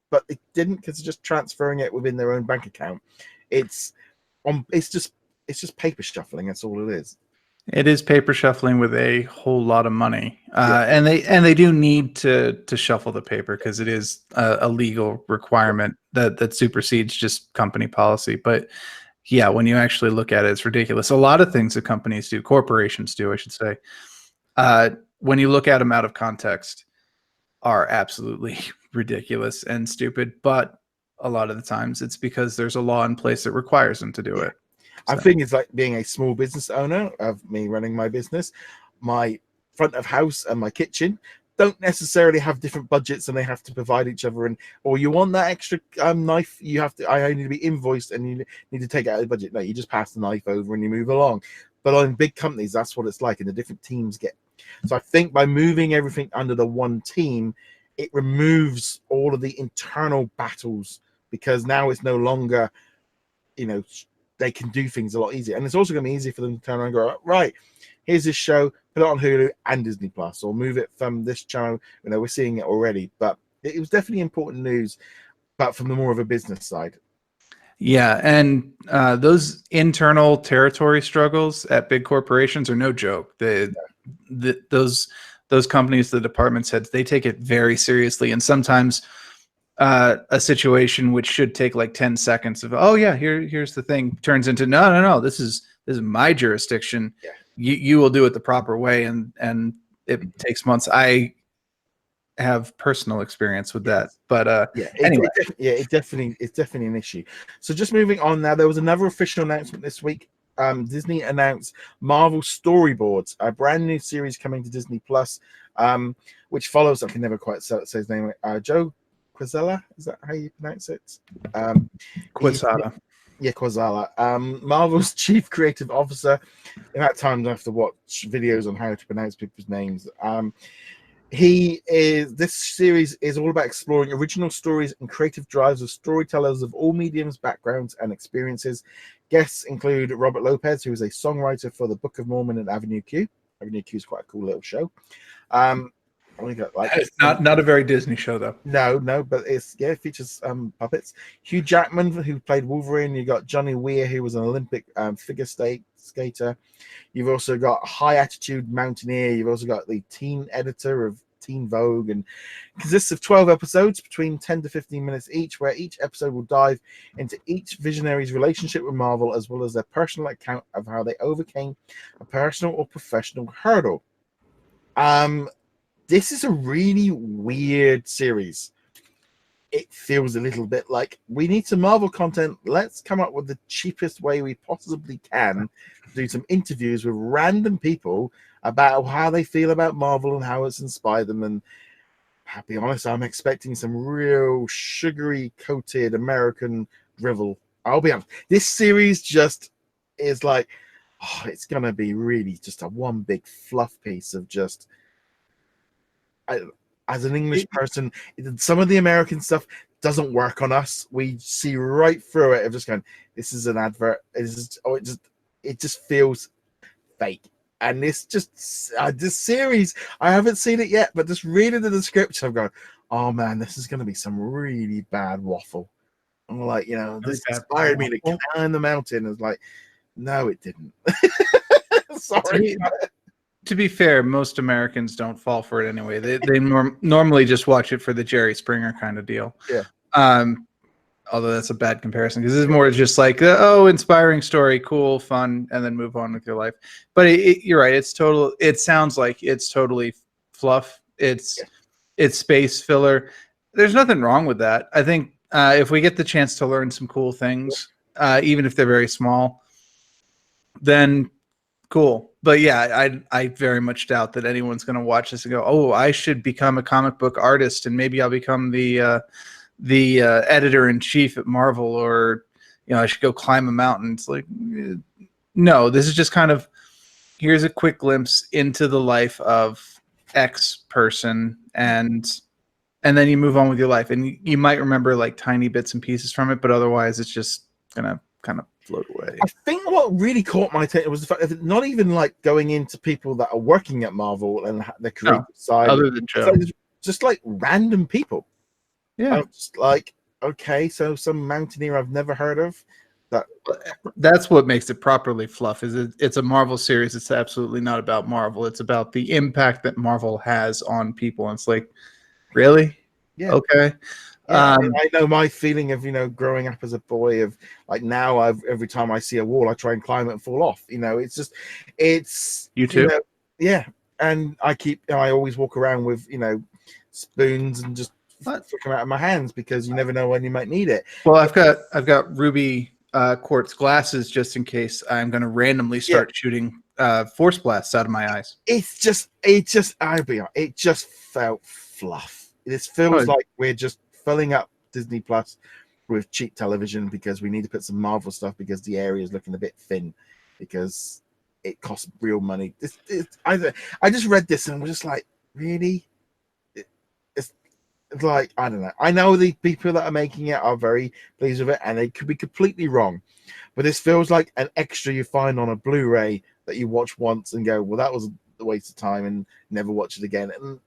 but it didn't, because it's just transferring it within their own bank account. It's just paper shuffling. That's all it is. It is paper shuffling with a whole lot of money, and they do need to shuffle the paper because it is a legal requirement that supersedes just company policy. But yeah, when you actually look at it, it's ridiculous. A lot of things that companies do, corporations do, I should say, when you look at them out of context, are absolutely ridiculous and stupid. But a lot of the times it's because there's a law in place that requires them to do it. I think it's like being a small business owner, of me running my business. My front of house and my kitchen don't necessarily have different budgets, and they have to provide each other. And or you want that extra knife, I need to be invoiced, and you need to take it out of the budget. No, you just pass the knife over and you move along. But on big companies, that's what it's like, and the different teams get. So I think by moving everything under the one team, it removes all of the internal battles, because now it's no longer, they can do things a lot easier. And it's also going to be easy for them to turn around and go, right, here's this show, put it on Hulu and Disney Plus, or move it from this channel. We're seeing it already. But it was definitely important news, but from the more of a business side. Yeah, and those internal territory struggles at big corporations are no joke. Those companies, the department heads, they take it very seriously, and sometimes a situation which should take like 10 seconds of, oh yeah, here's the thing, turns into no, this is my jurisdiction. Yeah. You will do it the proper way, and it takes months. I have personal experience with that, but anyway, it's definitely an issue. So just moving on now, there was another official announcement this week. Disney announced Marvel Storyboards, a brand new series coming to Disney Plus, which follows, I can never quite say his name, Joe Quazella. Is that how you pronounce it? Quasada. Yeah, Quazala. Marvel's chief creative officer. In that time, I have to watch videos on how to pronounce people's names. This series is all about exploring original stories and creative drives of storytellers of all mediums, backgrounds, and experiences. Guests include Robert Lopez, who is a songwriter for the Book of Mormon and Avenue Q. Avenue Q is quite a cool little show. We got It's not a very Disney show though. No, but it features puppets. Hugh Jackman, who played Wolverine. You got Johnny Weir, who was an Olympic figure skater. You've also got High Attitude Mountaineer. You've also got the teen editor of Teen Vogue, and consists of 12 episodes between 10 to 15 minutes each, where each episode will dive into each visionary's relationship with Marvel, as well as their personal account of how they overcame a personal or professional hurdle. This is a really weird series. It feels a little bit like we need some Marvel content. Let's come up with the cheapest way we possibly can to do some interviews with random people about how they feel about Marvel and how it's inspired them. And I'll be honest, I'm expecting some real sugary coated American drivel. I'll be honest. This series just is like, it's going to be really just a one big fluff piece of just... as an English person, some of the American stuff doesn't work on us. We see right through it of just going, this is an advert. It just feels fake. And this series, I haven't seen it yet, but just reading the description, I'm going, oh man, this is going to be some really bad waffle. I'm like, this inspired me to climb the mountain. It's like, no, it didn't. Sorry. To be fair, most Americans don't fall for it anyway. They normally just watch it for the Jerry Springer kind of deal. Yeah. Although that's a bad comparison because this is more just like, inspiring story, cool, fun, and then move on with your life. But you're right. It's total. It sounds like it's totally fluff. It's space filler. There's nothing wrong with that. I think if we get the chance to learn some cool things, even if they're very small, then cool. But yeah, I very much doubt that anyone's going to watch this and go, oh, I should become a comic book artist and maybe I'll become the editor-in-chief at Marvel, or I should go climb a mountain. It's like, no, this is just kind of, here's a quick glimpse into the life of X person, and then you move on with your life, and you might remember like tiny bits and pieces from it, but otherwise it's just gonna kind of float away. I think what really caught my attention was the fact that not even like going into people that are working at Marvel and the creative side, other than Joe. Just like random people. Yeah, I'm just like, okay, so some mountaineer I've never heard of. That's what makes it properly fluff. It's a Marvel series. It's absolutely not about Marvel. It's about the impact that Marvel has on people. And it's like, really? Yeah. Okay. Yeah, I know my feeling of growing up as a boy of like now every time I see a wall I try and climb it and fall off. It's you too. Yeah, and I always walk around with spoons and just flick them out of my hands because you never know when you might need it. Well, I've got ruby quartz glasses just in case I'm going to randomly start shooting force blasts out of my eyes. It just felt fluff. This feels like we're just filling up Disney Plus with cheap television because we need to put some Marvel stuff because the area is looking a bit thin because it costs real money. I just read this and was just like, really? It's like, I don't know. I know the people that are making it are very pleased with it and they could be completely wrong, but this feels like an extra you find on a Blu-ray that you watch once and go, well, that was a waste of time and never watch it again. And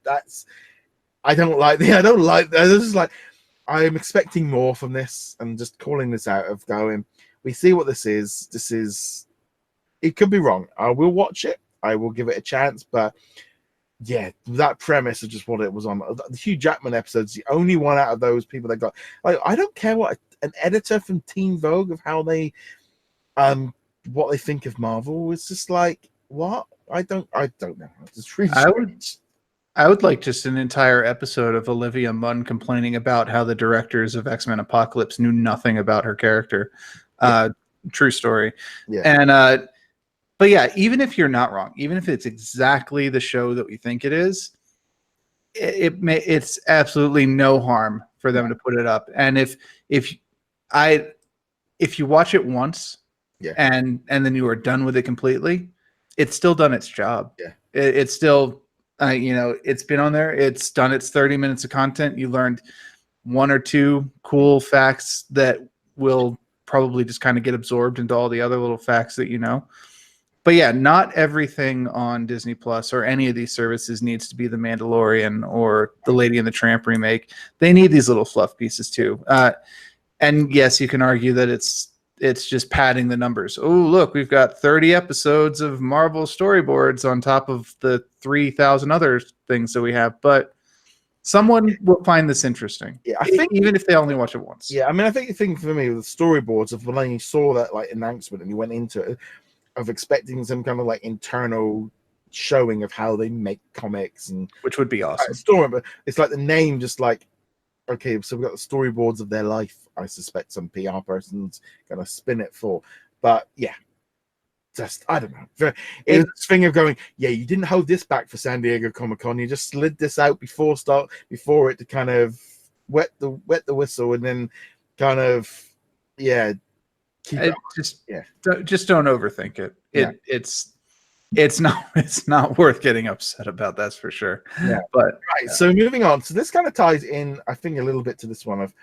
I don't like that. This is like, I'm expecting more from this and just calling this out of going, we see what this is. It could be wrong. I will watch it. I will give it a chance. But yeah, that premise of just what it was on. The Hugh Jackman episode's the only one out of those people that got, like, I don't care what an editor from Teen Vogue of how they, what they think of Marvel. It's just like, what? I don't know. It's really strange. I would like just an entire episode of Olivia Munn complaining about how the directors of X-Men Apocalypse knew nothing about her character. True story. Yeah. And but yeah, even if you're not wrong, even if it's exactly the show that we think it is, it's absolutely no harm for them to put it up. And if you watch it once, and then you are done with it completely, it's still done its job. Yeah, it's still, it's been on there. It's done its 30 minutes of content. You learned one or two cool facts that will probably just kind of get absorbed into all the other little facts that you know. But yeah, not everything on Disney Plus or any of these services needs to be The Mandalorian or the Lady and the Tramp remake. They need these little fluff pieces too. And yes, you can argue that it's just padding the numbers. Oh, look, we've got 30 episodes of Marvel Storyboards on top of the 3,000 other things that we have. But someone will find this interesting. Yeah, I think even if they only watch it once. Yeah, I mean, I think the thing for me with the storyboards of when you saw that like announcement and you went into it, of expecting some kind of like internal showing of how they make comics, and which would be awesome. Story, but it's like the name, just like, okay, so we've got the storyboards of their life. I suspect some PR person's gonna spin it for, but yeah, just I don't know. It's this thing of going, yeah, you didn't hold this back for San Diego Comic-Con. You just slid this out before it to kind of wet the whistle, and then kind of just don't overthink it. It's not worth getting upset about, that's for sure. Yeah. But so moving on, so this kind of ties in, I think, a little bit to this one of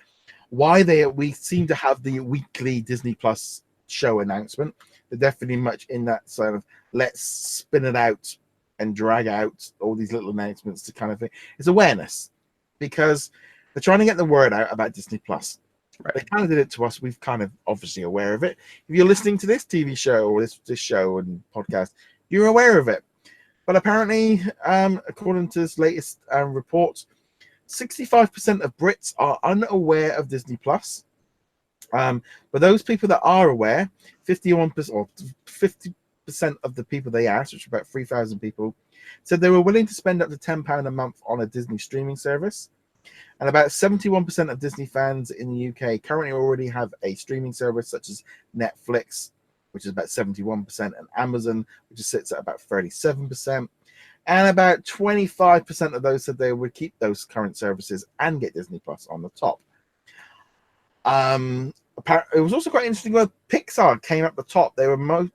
why we seem to have the weekly Disney Plus show announcement. They're definitely much in that sort of let's spin it out and drag out all these little announcements to kind of thing. It's awareness, because they're trying to get the word out about Disney Plus. Right. They kind of did it to us. We've kind of obviously aware of it. If you're listening to this TV show or this show and podcast, you're aware of it. But apparently, according to this latest report, 65% of Brits are unaware of Disney Plus. But those people that are aware, 51% or 50% of the people they asked, which are about 3,000 people, said they were willing to spend up to £10 a month on a Disney streaming service. And about 71% of Disney fans in the UK currently already have a streaming service such as Netflix, which is about 71%, and Amazon, which sits at about 37%. And about 25% of those said they would keep those current services and get Disney Plus on the top. It was also quite interesting where Pixar came up the top.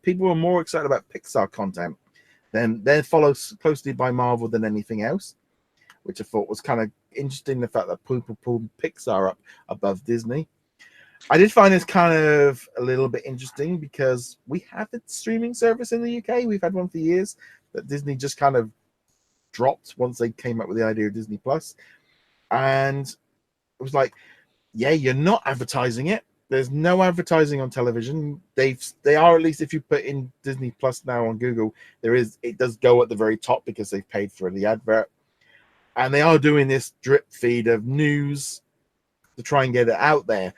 People were more excited about Pixar content. Then they're followed closely by Marvel than anything else, which I thought was kind of interesting, the fact that people pulled Pixar up above Disney. I did find this kind of a little bit interesting because we have a streaming service in the UK. We've had one for years that Disney just kind of dropped once they came up with the idea of Disney Plus. And it was like, yeah, you're not advertising it. There's no advertising on television. They are, at least if you put in Disney Plus now on Google, it does go at the very top because they've paid for the advert. And they are doing this drip feed of news to try and get it out there.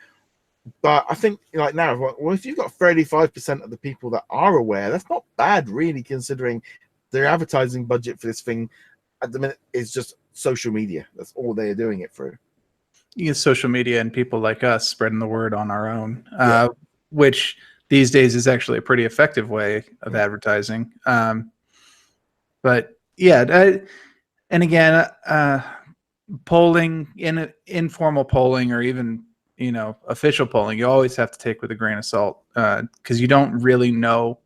But I think, like now, well, if you've got 35% of the people that are aware, that's not bad, really, considering their advertising budget for this thing at the minute is just social media. That's all they are doing it through. You use social media and people like us spreading the word on our own, which these days is actually a pretty effective way of advertising. But yeah, and again, polling, informal polling, or even official polling, you always have to take with a grain of salt, because you don't really know,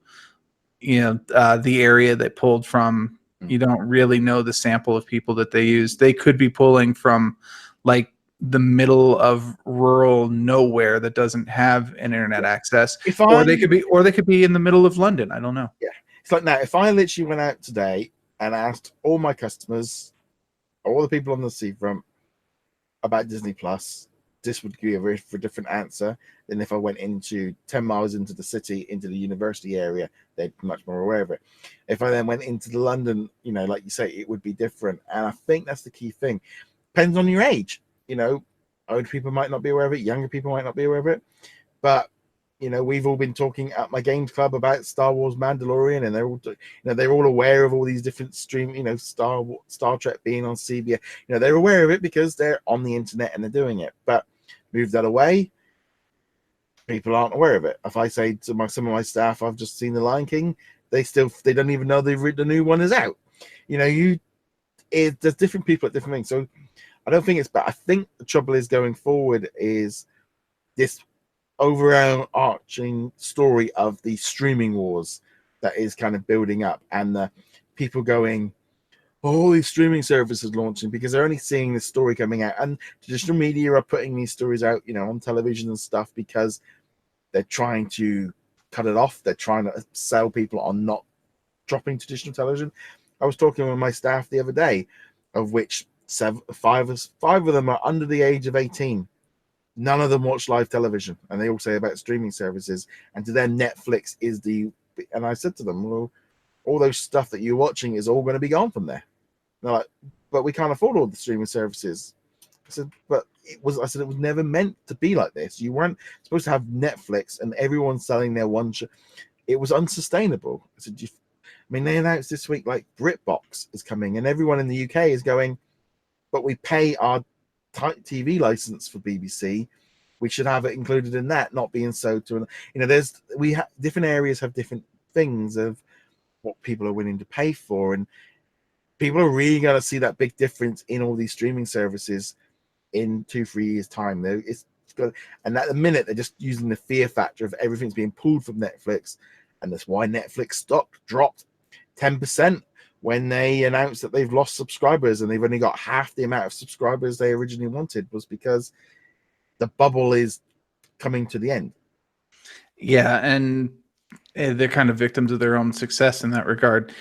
the area they pulled from. You don't really know the sample of people that they use. They could be pulling from like the middle of rural nowhere that doesn't have an internet access, or they could be in the middle of London. I don't know. Yeah, it's like now, if I literally went out today and asked all my customers, all the people on the seafront, about Disney Plus, this would give a very different answer than if I went into 10 miles into the city, into the university area. They'd be much more aware of it. If I then went into the London, like you say, it would be different. And I think that's the key thing. Depends on your age. Older people might not be aware of it. Younger people might not be aware of it. But we've all been talking at my games club about Star Wars Mandalorian, and they're all aware of all these different Star Trek being on CBS. They're aware of it because they're on the internet and they're doing it. But move that away, people aren't aware of it. If I say to some of my staff, I've just seen The Lion King, they don't even know the new one is out. There's different people at different things. So I don't think it's bad. I think the trouble is going forward is this overarching story of the streaming wars that is kind of building up, and the people going, all these streaming services launching, because they're only seeing this story coming out, and traditional media are putting these stories out, on television and stuff, because they're trying to cut it off. They're trying to sell people on not dropping traditional television. I was talking with my staff the other day, of which five of them are under the age of 18. None of them watch live television, and they all say about streaming services, and to them Netflix is and I said to them, well, all those stuff that you're watching is all going to be gone from there. They're like, but we can't afford all the streaming services. I said, but it was never meant to be like this. You weren't supposed to have Netflix and everyone selling their one show. It was unsustainable. I said, they announced this week like BritBox is coming, and everyone in the UK is going, but we pay our TV license for BBC. We should have it included in that, not being so to, different areas have different things of what people are willing to pay for, and people are really going to see that big difference in all these streaming services in 2-3 years time. And at the minute they're just using the fear factor of everything's being pulled from Netflix, and that's why Netflix stock dropped 10% when they announced that they've lost subscribers and they've only got half the amount of subscribers they originally wanted, was because the bubble is coming to the end. Yeah, and they're kind of victims of their own success in that regard.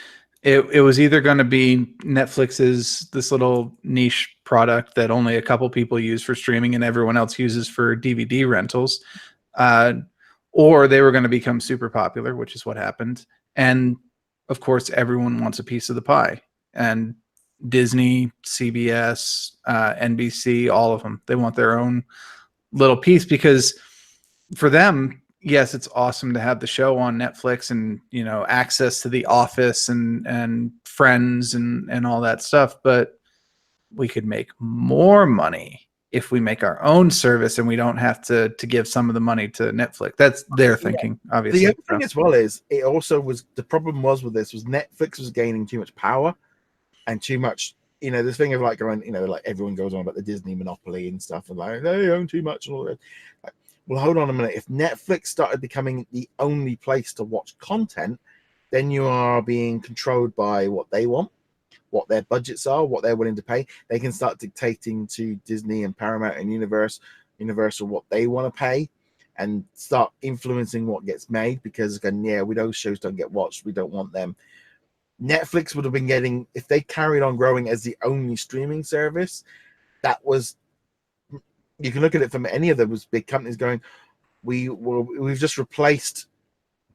It was either going to be Netflix's this little niche product that only a couple people use for streaming and everyone else uses for DVD rentals, or they were going to become super popular, which is what happened. And of course, everyone wants a piece of the pie. And Disney, CBS, NBC, all of them, they want their own little piece, because for them, yes, it's awesome to have the show on Netflix and, access to The Office and Friends and all that stuff. But we could make more money if we make our own service and we don't have to give some of the money to Netflix. That's their thinking, obviously. The other thing as well is, it also was, the problem was with this was Netflix was gaining too much power and too much, this thing of like going, like everyone goes on about the Disney monopoly and stuff, and like they own too much and all that. Like, well, hold on a minute. If Netflix started becoming the only place to watch content, then you are being controlled by what they want, what their budgets are, what they're willing to pay. They can start dictating to Disney and Paramount and Universal what they want to pay, and start influencing what gets made, because again, those shows don't get watched. We don't want them. Netflix would have been getting, if they carried on growing as the only streaming service, that was, you can look at it from any of those big companies going, we've just replaced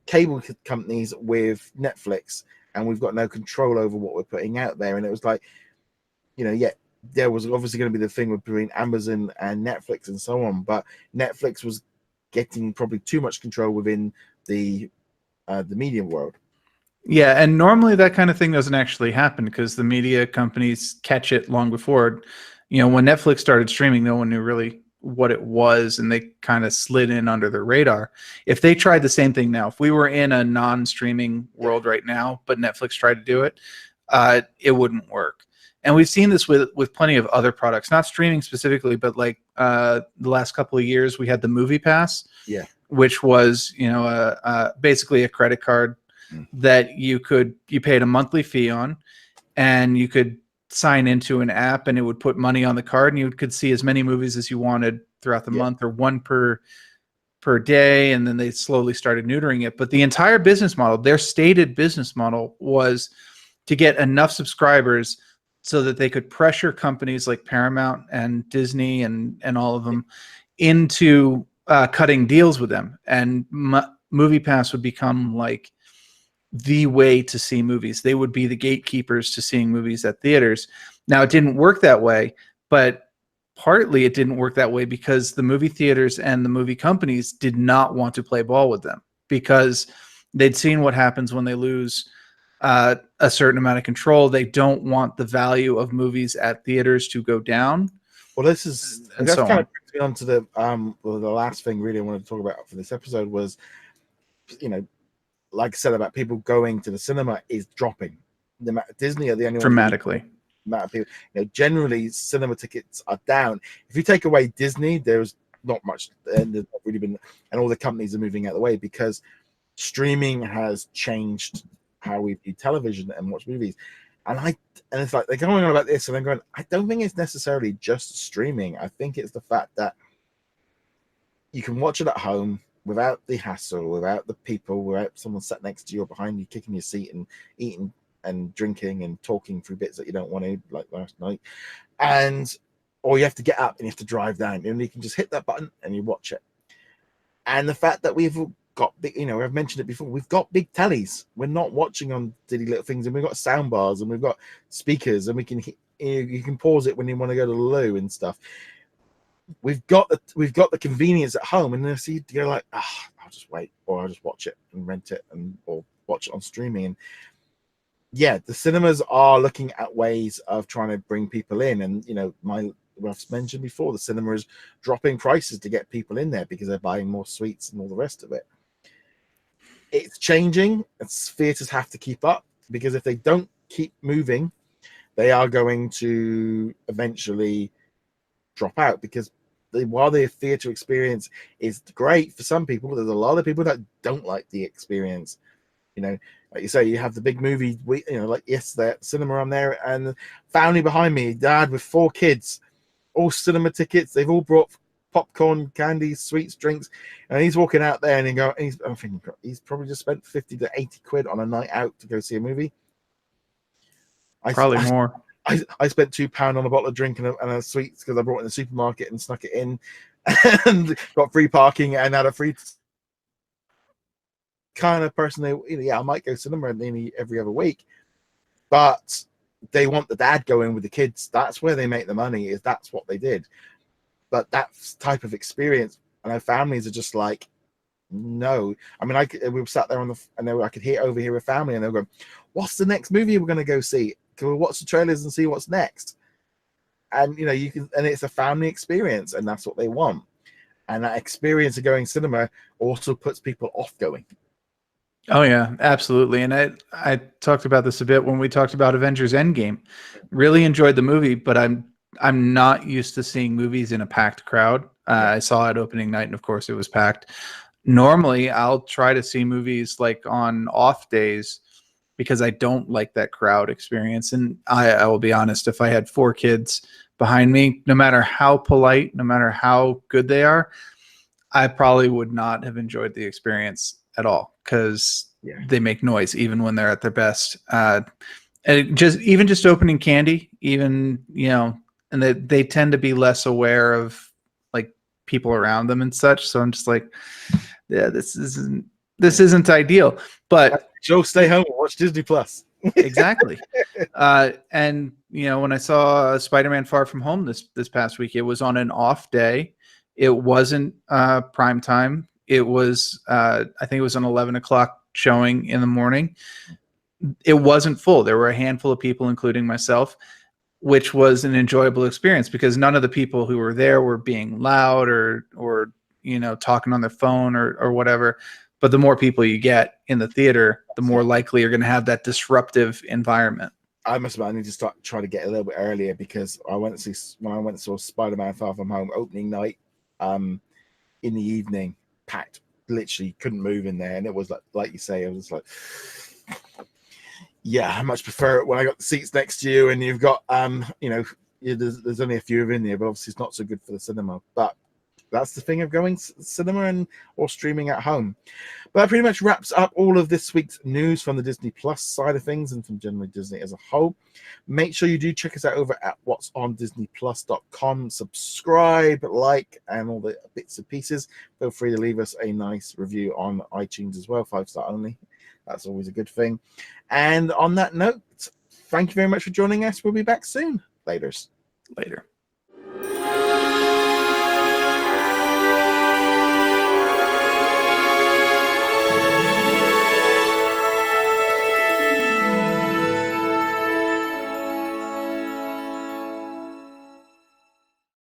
cable companies with Netflix, and we've got no control over what we're putting out there. And it was like, there was obviously going to be the thing between Amazon and Netflix and so on, but Netflix was getting probably too much control within the media world. Yeah, and normally that kind of thing doesn't actually happen, because the media companies catch it long before. When Netflix started streaming, no one knew really what it was, and they kind of slid in under the radar. If they tried the same thing now, if we were in a non-streaming world right now, but Netflix tried to do it, it wouldn't work. And we've seen this with plenty of other products, not streaming specifically, but like the last couple of years, we had the Movie Pass, which was basically a credit card that you paid a monthly fee on, and you could sign into an app and it would put money on the card, and you could see as many movies as you wanted throughout the month, or one per day. And then they slowly started neutering it. But the entire business model, their stated business model, was to get enough subscribers so that they could pressure companies like Paramount and Disney and all of them into cutting deals with them. And Movie Pass would become like the way to see movies. They would be the gatekeepers to seeing movies at theaters. Now, it didn't work that way, but partly it didn't work that way because the movie theaters and the movie companies did not want to play ball with them, because they'd seen what happens when they lose a certain amount of control. They don't want the value of movies at theaters to go down. Well, that kind of brings me on to the last thing really I wanted to talk about for this episode was, like I said about people going to the cinema is dropping. Disney are the only dramatically. amount of people. Generally cinema tickets are down. If you take away Disney, there's not much, and there's not really been, and all the companies are moving out of the way because streaming has changed how we view television and watch movies. And it's like they're going on about this, and I'm going, I don't think it's necessarily just streaming. I think it's the fact that you can watch it at home without the hassle, without the people, without someone sat next to you or behind you, kicking your seat and eating and drinking and talking through bits that you don't want to, like last night. Or you have to get up and you have to drive down, and you can just hit that button and you watch it. And the fact that we've got big, I've mentioned it before, we've got big tellies. We're not watching on silly little things, and we've got sound bars and we've got speakers, and we can you can pause it when you want to go to the loo and stuff. We've got the convenience at home, and then so you're like, I'll just wait, or I'll just watch it and rent it, or watch it on streaming. And yeah, the cinemas are looking at ways of trying to bring people in, and I've mentioned before, the cinema is dropping prices to get people in there because they're buying more suites and all the rest of it. It's changing, and theaters have to keep up, because if they don't keep moving, they are going to eventually drop out, because while the theater experience is great for some people, there's a lot of people that don't like the experience. Like you say, you have the big movie, like yesterday at the cinema, I'm there, and the family behind me, dad with 4 kids, all cinema tickets, they've all brought popcorn, candies, sweets, drinks, and he's walking out there, and I'm thinking he's probably just spent 50 to 80 quid on a night out to go see a movie. Probably more. I spent £2 on a bottle of drink and a sweets because I brought it in the supermarket and snuck it in, and got free parking and had a free kind of person. I might go cinema every other week, but they want the dad going with the kids. That's where they make the money. That's what they did. But that type of experience, and our families are just like, no. I mean, we were sat there and I could overhear a family, and they were going, "What's the next movie we're going to go see? Can we watch the trailers and see what's next?" And you can, and it's a family experience, and that's what they want. And that experience of going cinema also puts people off going. Oh yeah, absolutely. And I talked about this a bit when we talked about Avengers Endgame. Really enjoyed the movie, but I'm not used to seeing movies in a packed crowd. I saw it opening night, and of course it was packed. Normally, I'll try to see movies like on off days because I don't like that crowd experience. And I will be honest, if I had 4 kids behind me, no matter how polite, no matter how good they are, I probably would not have enjoyed the experience at all, because they make noise even when they're at their best. And just opening candy, and they tend to be less aware of like people around them and such. So I'm just like, yeah, this isn't ideal. But Joe, stay home and watch Disney Plus. Exactly. And when I saw Spider-Man Far From Home this past week, it was on an off day. It wasn't prime time. It was I think it was an 11 o'clock showing in the morning. It wasn't full. There were a handful of people, including myself, which was an enjoyable experience because none of the people who were there were being loud or talking on their phone or whatever. But the more people you get in the theater, the more likely you're going to have that disruptive environment. I need to try to get a little bit earlier, because when I went and saw Spider-Man Far From Home opening night, in the evening, packed, literally couldn't move in there, and it was like you say, it was like, I much prefer it when I got the seats next to you, and you've got there's only a few of in there, but obviously it's not so good for the cinema. But that's the thing of going cinema or streaming at home. But that pretty much wraps up all of this week's news from the Disney Plus side of things and from generally Disney as a whole. Make sure you do check us out over at whatsondisneyplus.com. Subscribe, like, and all the bits and pieces. Feel free to leave us a nice review on iTunes as well, 5-star only. That's always a good thing. And on that note, thank you very much for joining us. We'll be back soon. Later.